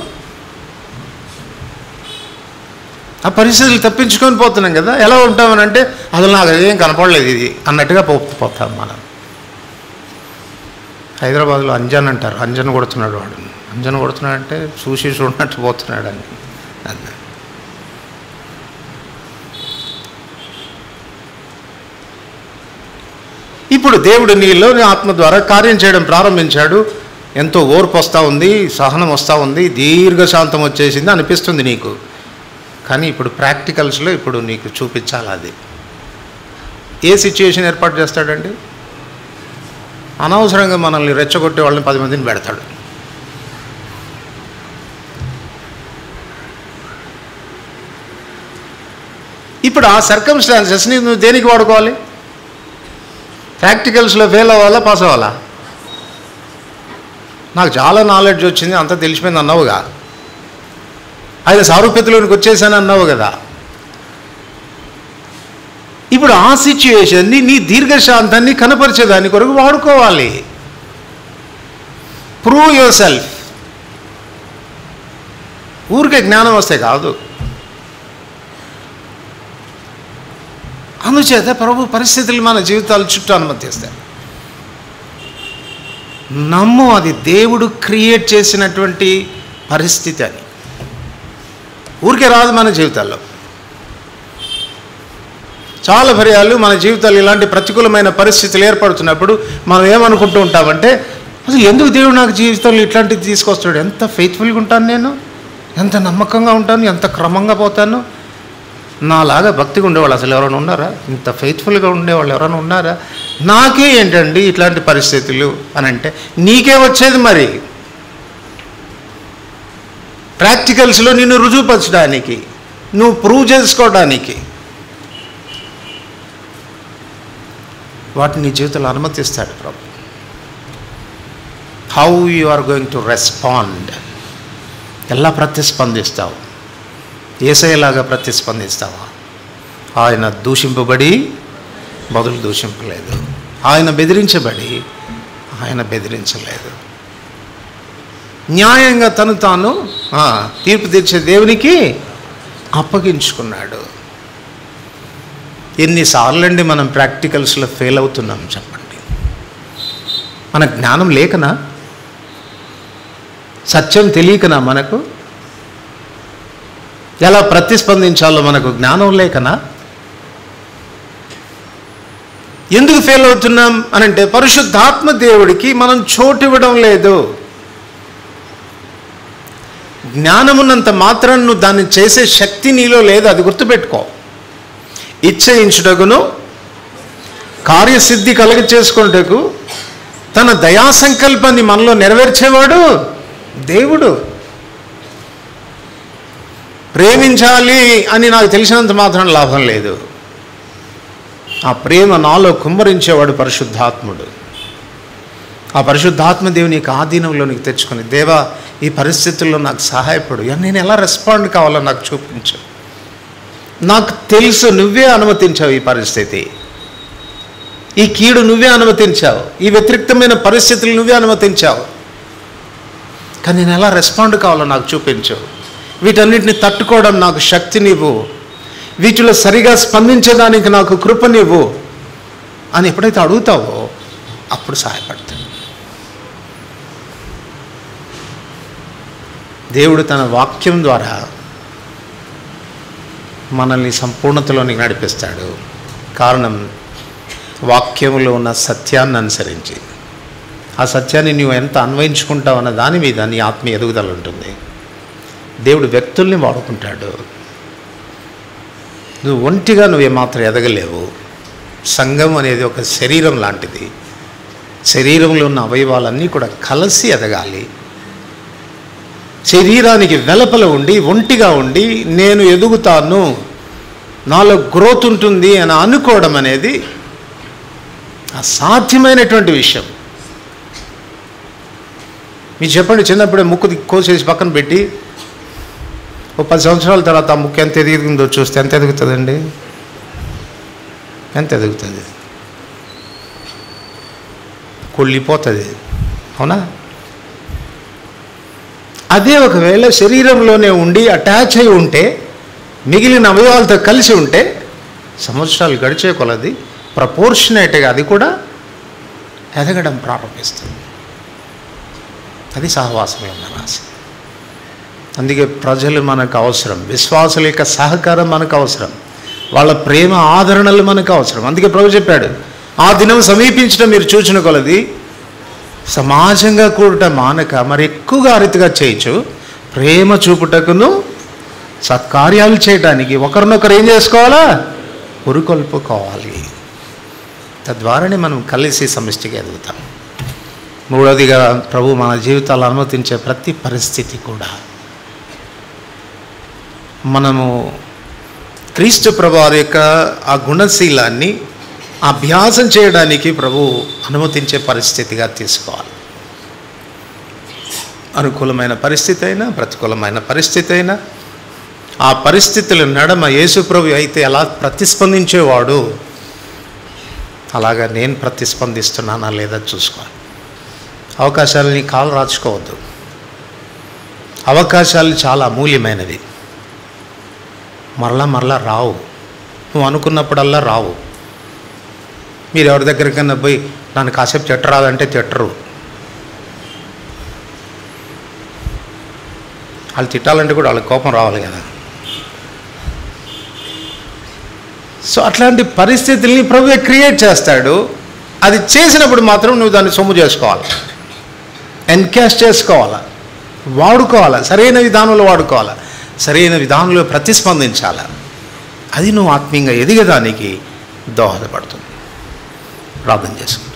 ఆ పరిస్థితులు తప్పించుకొని పోతున్నాం కదా. ఎలా ఉంటామనంటే అసలు నాకు ఏం కనపడలేదు ఇది అన్నట్టుగా పోతాం మనం. హైదరాబాద్లో అంజన్ అంటారు, అంజన్ కొడుతున్నాడు వాడు. అంజన్ కొడుతున్నాడంటే చూసి చూడనట్టు పోతున్నాడు అని. ఇప్పుడు దేవుడు నీలోని ఆత్మ ద్వారా కార్యం చేయడం ప్రారంభించాడు. ఎంతో ఓర్పు వస్తూ ఉంది, సహనం వస్తూ ఉంది, దీర్ఘశాంతం వచ్చేసింది అనిపిస్తుంది నీకు. కానీ ఇప్పుడు ప్రాక్టికల్స్లో ఇప్పుడు నీకు చూపించాలి. అది ఏ సిచ్యుయేషన్ ఏర్పాటు చేస్తాడండి? అనవసరంగా మనల్ని రెచ్చగొట్టే వాళ్ళని 10 మందిని పెడతాడు. ఇప్పుడు ఆ సర్కమ్స్టాన్సెస్ని నువ్వు దేనికి వాడుకోవాలి? ప్రాక్టికల్స్లో ఫెయిల్ అవ్వాలా, పాస్ అవ్వాలా? నాకు చాలా నాలెడ్జ్ వచ్చింది, అంతా తెలిసిపోయింది అన్నావుగా, ఆయన సారూప్యతలోనికి వచ్చేసాను అన్నావు కదా. ఇప్పుడు ఆ సిచ్యువేషన్ని నీ దీర్ఘశాంతాన్ని కనపరిచేదాని కొరకు వాడుకోవాలి. Prove your self. ఊరికే జ్ఞానం వస్తే కాదు. అందుచేత ప్రభు పరిస్థితులు మన జీవితాల చుట్టూ అనుమతిస్తాయి. నమ్ము, అది దేవుడు క్రియేట్ చేసినటువంటి పరిస్థితి అని. ఊరికే రాదు మన జీవితాల్లో. చాలా పర్యాలు మన జీవితాలు ఇలాంటి ప్రతికూలమైన పరిస్థితులు ఏర్పడుతున్నప్పుడు మనం ఏమనుకుంటూ ఉంటామంటే, అసలు ఎందుకు దేవుడు నాకు జీవితంలో ఇట్లాంటివి తీసుకొస్తాడు? ఎంత ఫెయిత్ఫుల్గా ఉంటాను నేను, ఎంత నమ్మకంగా ఉంటాను, ఎంత క్రమంగా పోతాను. నాలాగా భక్తిగా ఉండేవాళ్ళు అసలు ఎవరైనా ఉన్నారా? ఇంత ఫెయిత్ఫుల్గా ఉండేవాళ్ళు ఎవరైనా ఉన్నారా? నాకే ఏంటండి ఇట్లాంటి పరిస్థితులు అని అంటే, నీకే వచ్చేది మరి. ప్రాక్టికల్స్లో నిన్ను రుజువుపరచడానికి, నువ్వు ప్రూవ్ చేసుకోవడానికి వాటిని నీ జీవితంలో అనుమతిస్తాడు ప్రభు. How you are going to respond, ఎలా ప్రతిస్పందిస్తావు? యేసయ్యలాగా ప్రతిస్పందిస్తావా? ఆయన దూషింపబడి బదులు దూషింపలేదు, ఆయన బెదిరించబడి ఆయన బెదిరించలేదు. న్యాయంగా తను తాను తీర్పు తీర్చే దేవునికి అప్పగించుకున్నాడు. ఎన్నిసార్లండి మనం ప్రాక్టికల్స్లో ఫెయిల్ అవుతున్నాం చెప్పండి? మన జ్ఞానం లేకనా? సత్యం తెలియకనా? మనకు ఎలా ప్రతిస్పందించాలో మనకు జ్ఞానం లేకనా? ఎందుకు ఫెయిల్ అవుతున్నాం అని అంటే, పరిశుద్ధాత్మ దేవుడికి మనం చోటు ఇవ్వడం లేదు. జ్ఞానమున్నంత మాత్రం నువ్వు దాన్ని చేసే శక్తి నీలో లేదు, అది గుర్తుపెట్టుకో. ఇచ్చయించుటకును కార్యసిద్ధి కలుగ చేసుకున్నటకు తన దయా సంకల్పాన్ని మనలో నెరవేర్చేవాడు దేవుడు. ప్రేమించాలి అని నాకు తెలిసినంత మాత్రం లాభం లేదు. ఆ ప్రేమ నాలో కుమ్మరించేవాడు పరిశుద్ధాత్ముడు. ఆ పరిశుద్ధాత్మ దేవుని యొక్క ఆధీనంలోనికి తెచ్చుకొని, దేవా ఈ పరిస్థితుల్లో నాకు సహాయపడు, నేను ఎలా రెస్పాండ్ కావాలో నాకు చూపించు. నాకు తెలుసు నువ్వే అనుమతించావు ఈ పరిస్థితి, ఈ కీడు నువ్వే అనుమతించావు, ఈ వ్యతిరేక్తమైన పరిస్థితులు నువ్వే అనుమతించావు, కానీ నేను ఎలా రెస్పాండ్ కావాలో నాకు చూపించు. వీటన్నిటిని తట్టుకోవడం నాకు శక్తినివ్వు, వీటిలో సరిగా స్పందించడానికి నాకు కృపనివ్వు అని ఎప్పుడైతే అడుగుతావో అప్పుడు సహాయపడతాడు. దేవుడు తన వాక్యం ద్వారా మనల్ని సంపూర్ణతలోనికి నడిపిస్తాడు. కారణం, వాక్యంలో ఉన్న సత్యాన్ని అనుసరించి. ఆ సత్యాన్ని నువ్వు ఎంత అన్వయించుకుంటావు అన్న దాని మీద నీ ఆత్మీయ ఎదుగుదల ఉంటుంది. దేవుడు వ్యక్తుల్ని వాడుకుంటాడు. నువ్వు ఒంటిగా నువ్వేమాత్రం ఎదగలేవు. సంఘం అనేది ఒక శరీరం లాంటిది. శరీరంలో ఉన్న అవయవాలన్నీ కూడా కలిసి ఎదగాలి. శరీరానికి వెలుపల ఉండి ఒంటిగా ఉండి నేను ఎదుగుతాను, నాలో గ్రోత్ ఉంటుంది అని అనుకోవడం అనేది అసాధ్యమైనటువంటి విషయం. మీరు చెప్పండి, చిన్నప్పుడే ముక్కు కోసేసి పక్కన పెట్టి ఓ 10 సంవత్సరాల తర్వాత ఆ ముక్కు ఎంత ఎదుగుతుందో చూస్తే ఎంత ఎదుగుతుందండి? ఎంత ఎదుగుతుంది? కొళ్ళిపోతుంది, అవునా? అదే ఒకవేళ శరీరంలోనే ఉండి అటాచ్ అయి ఉంటే, మిగిలిన అవయవాలతో కలిసి ఉంటే, సంవత్సరాలు గడిచే కొలది ప్రపోర్షనేట్గా అది కూడా ఎదగడం ప్రారంభిస్తుంది. అది సహవాసం ఉన్న రాశి. అందుకే ప్రజలు మనకు అవసరం, విశ్వాసుల యొక్క సహకారం మనకు అవసరం, వాళ్ళ ప్రేమ ఆదరణలు మనకు అవసరం. అందుకే ప్రభు చెప్పాడు, ఆ దినం సమీపించడం మీరు చూచిన కొలది సమాజంగా కూడట మానక మరి ఎక్కువగా అరితిగా చేయొచ్చు, ప్రేమ చూపుటకును సత్కార్యాలు చేయడానికి ఒకరినొకరు ఏం చేసుకోవాలా? పురుకొల్పుకోవాలి. తద్వారానే మనం కలిసి సమిష్టిగా ఎదుగుతాం. మూడవదిగా, ప్రభు మన జీవితాలు అనుమతించే ప్రతి పరిస్థితి కూడా మనము క్రీస్తు ప్రభు వారి యొక్క ఆ గుణశీలాన్ని అభ్యాసం చేయడానికి ప్రభు అనుమతించే పరిస్థితిగా తీసుకోవాలి. అనుకూలమైన పరిస్థితి అయినా ప్రతికూలమైన పరిస్థితి అయినా ఆ పరిస్థితుల నడమ యేసుప్రభు అయితే ఎలా ప్రతిస్పందించేవాడు, అలాగా నేను ప్రతిస్పందిస్తున్నానా లేదా చూసుకోవాలి. అవకాశాలని కాలు రాచుకోవద్దు. అవకాశాలు చాలా అమూల్యమైనవి. మరలా రావు. నువ్వు అనుకున్నప్పుడల్లా రావు. మీరు ఎవరి దగ్గరికన్నా పోయి నన్ను కాసేపు తిట్టరాదంటే తిట్టరు. వాళ్ళు తిట్టాలంటే కూడా వాళ్ళకి కోపం రావాలి కదా. సో అట్లాంటి పరిస్థితుల్ని ప్రభువే క్రియేట్ చేస్తాడు. అది చేసినప్పుడు మాత్రం నువ్వు దాన్ని సొమ్ము చేసుకోవాలి, ఎన్కాష్ చేసుకోవాలా, వాడుకోవాలా, సరైన విధానంలో వాడుకోవాలా, సరైన విధానంలో ప్రతిస్పందించాలా. అది నువ్వు ఆత్మీయంగా ఎదిగేదానికి దోహదపడుతుంది. ప్రార్థన చేసుకో.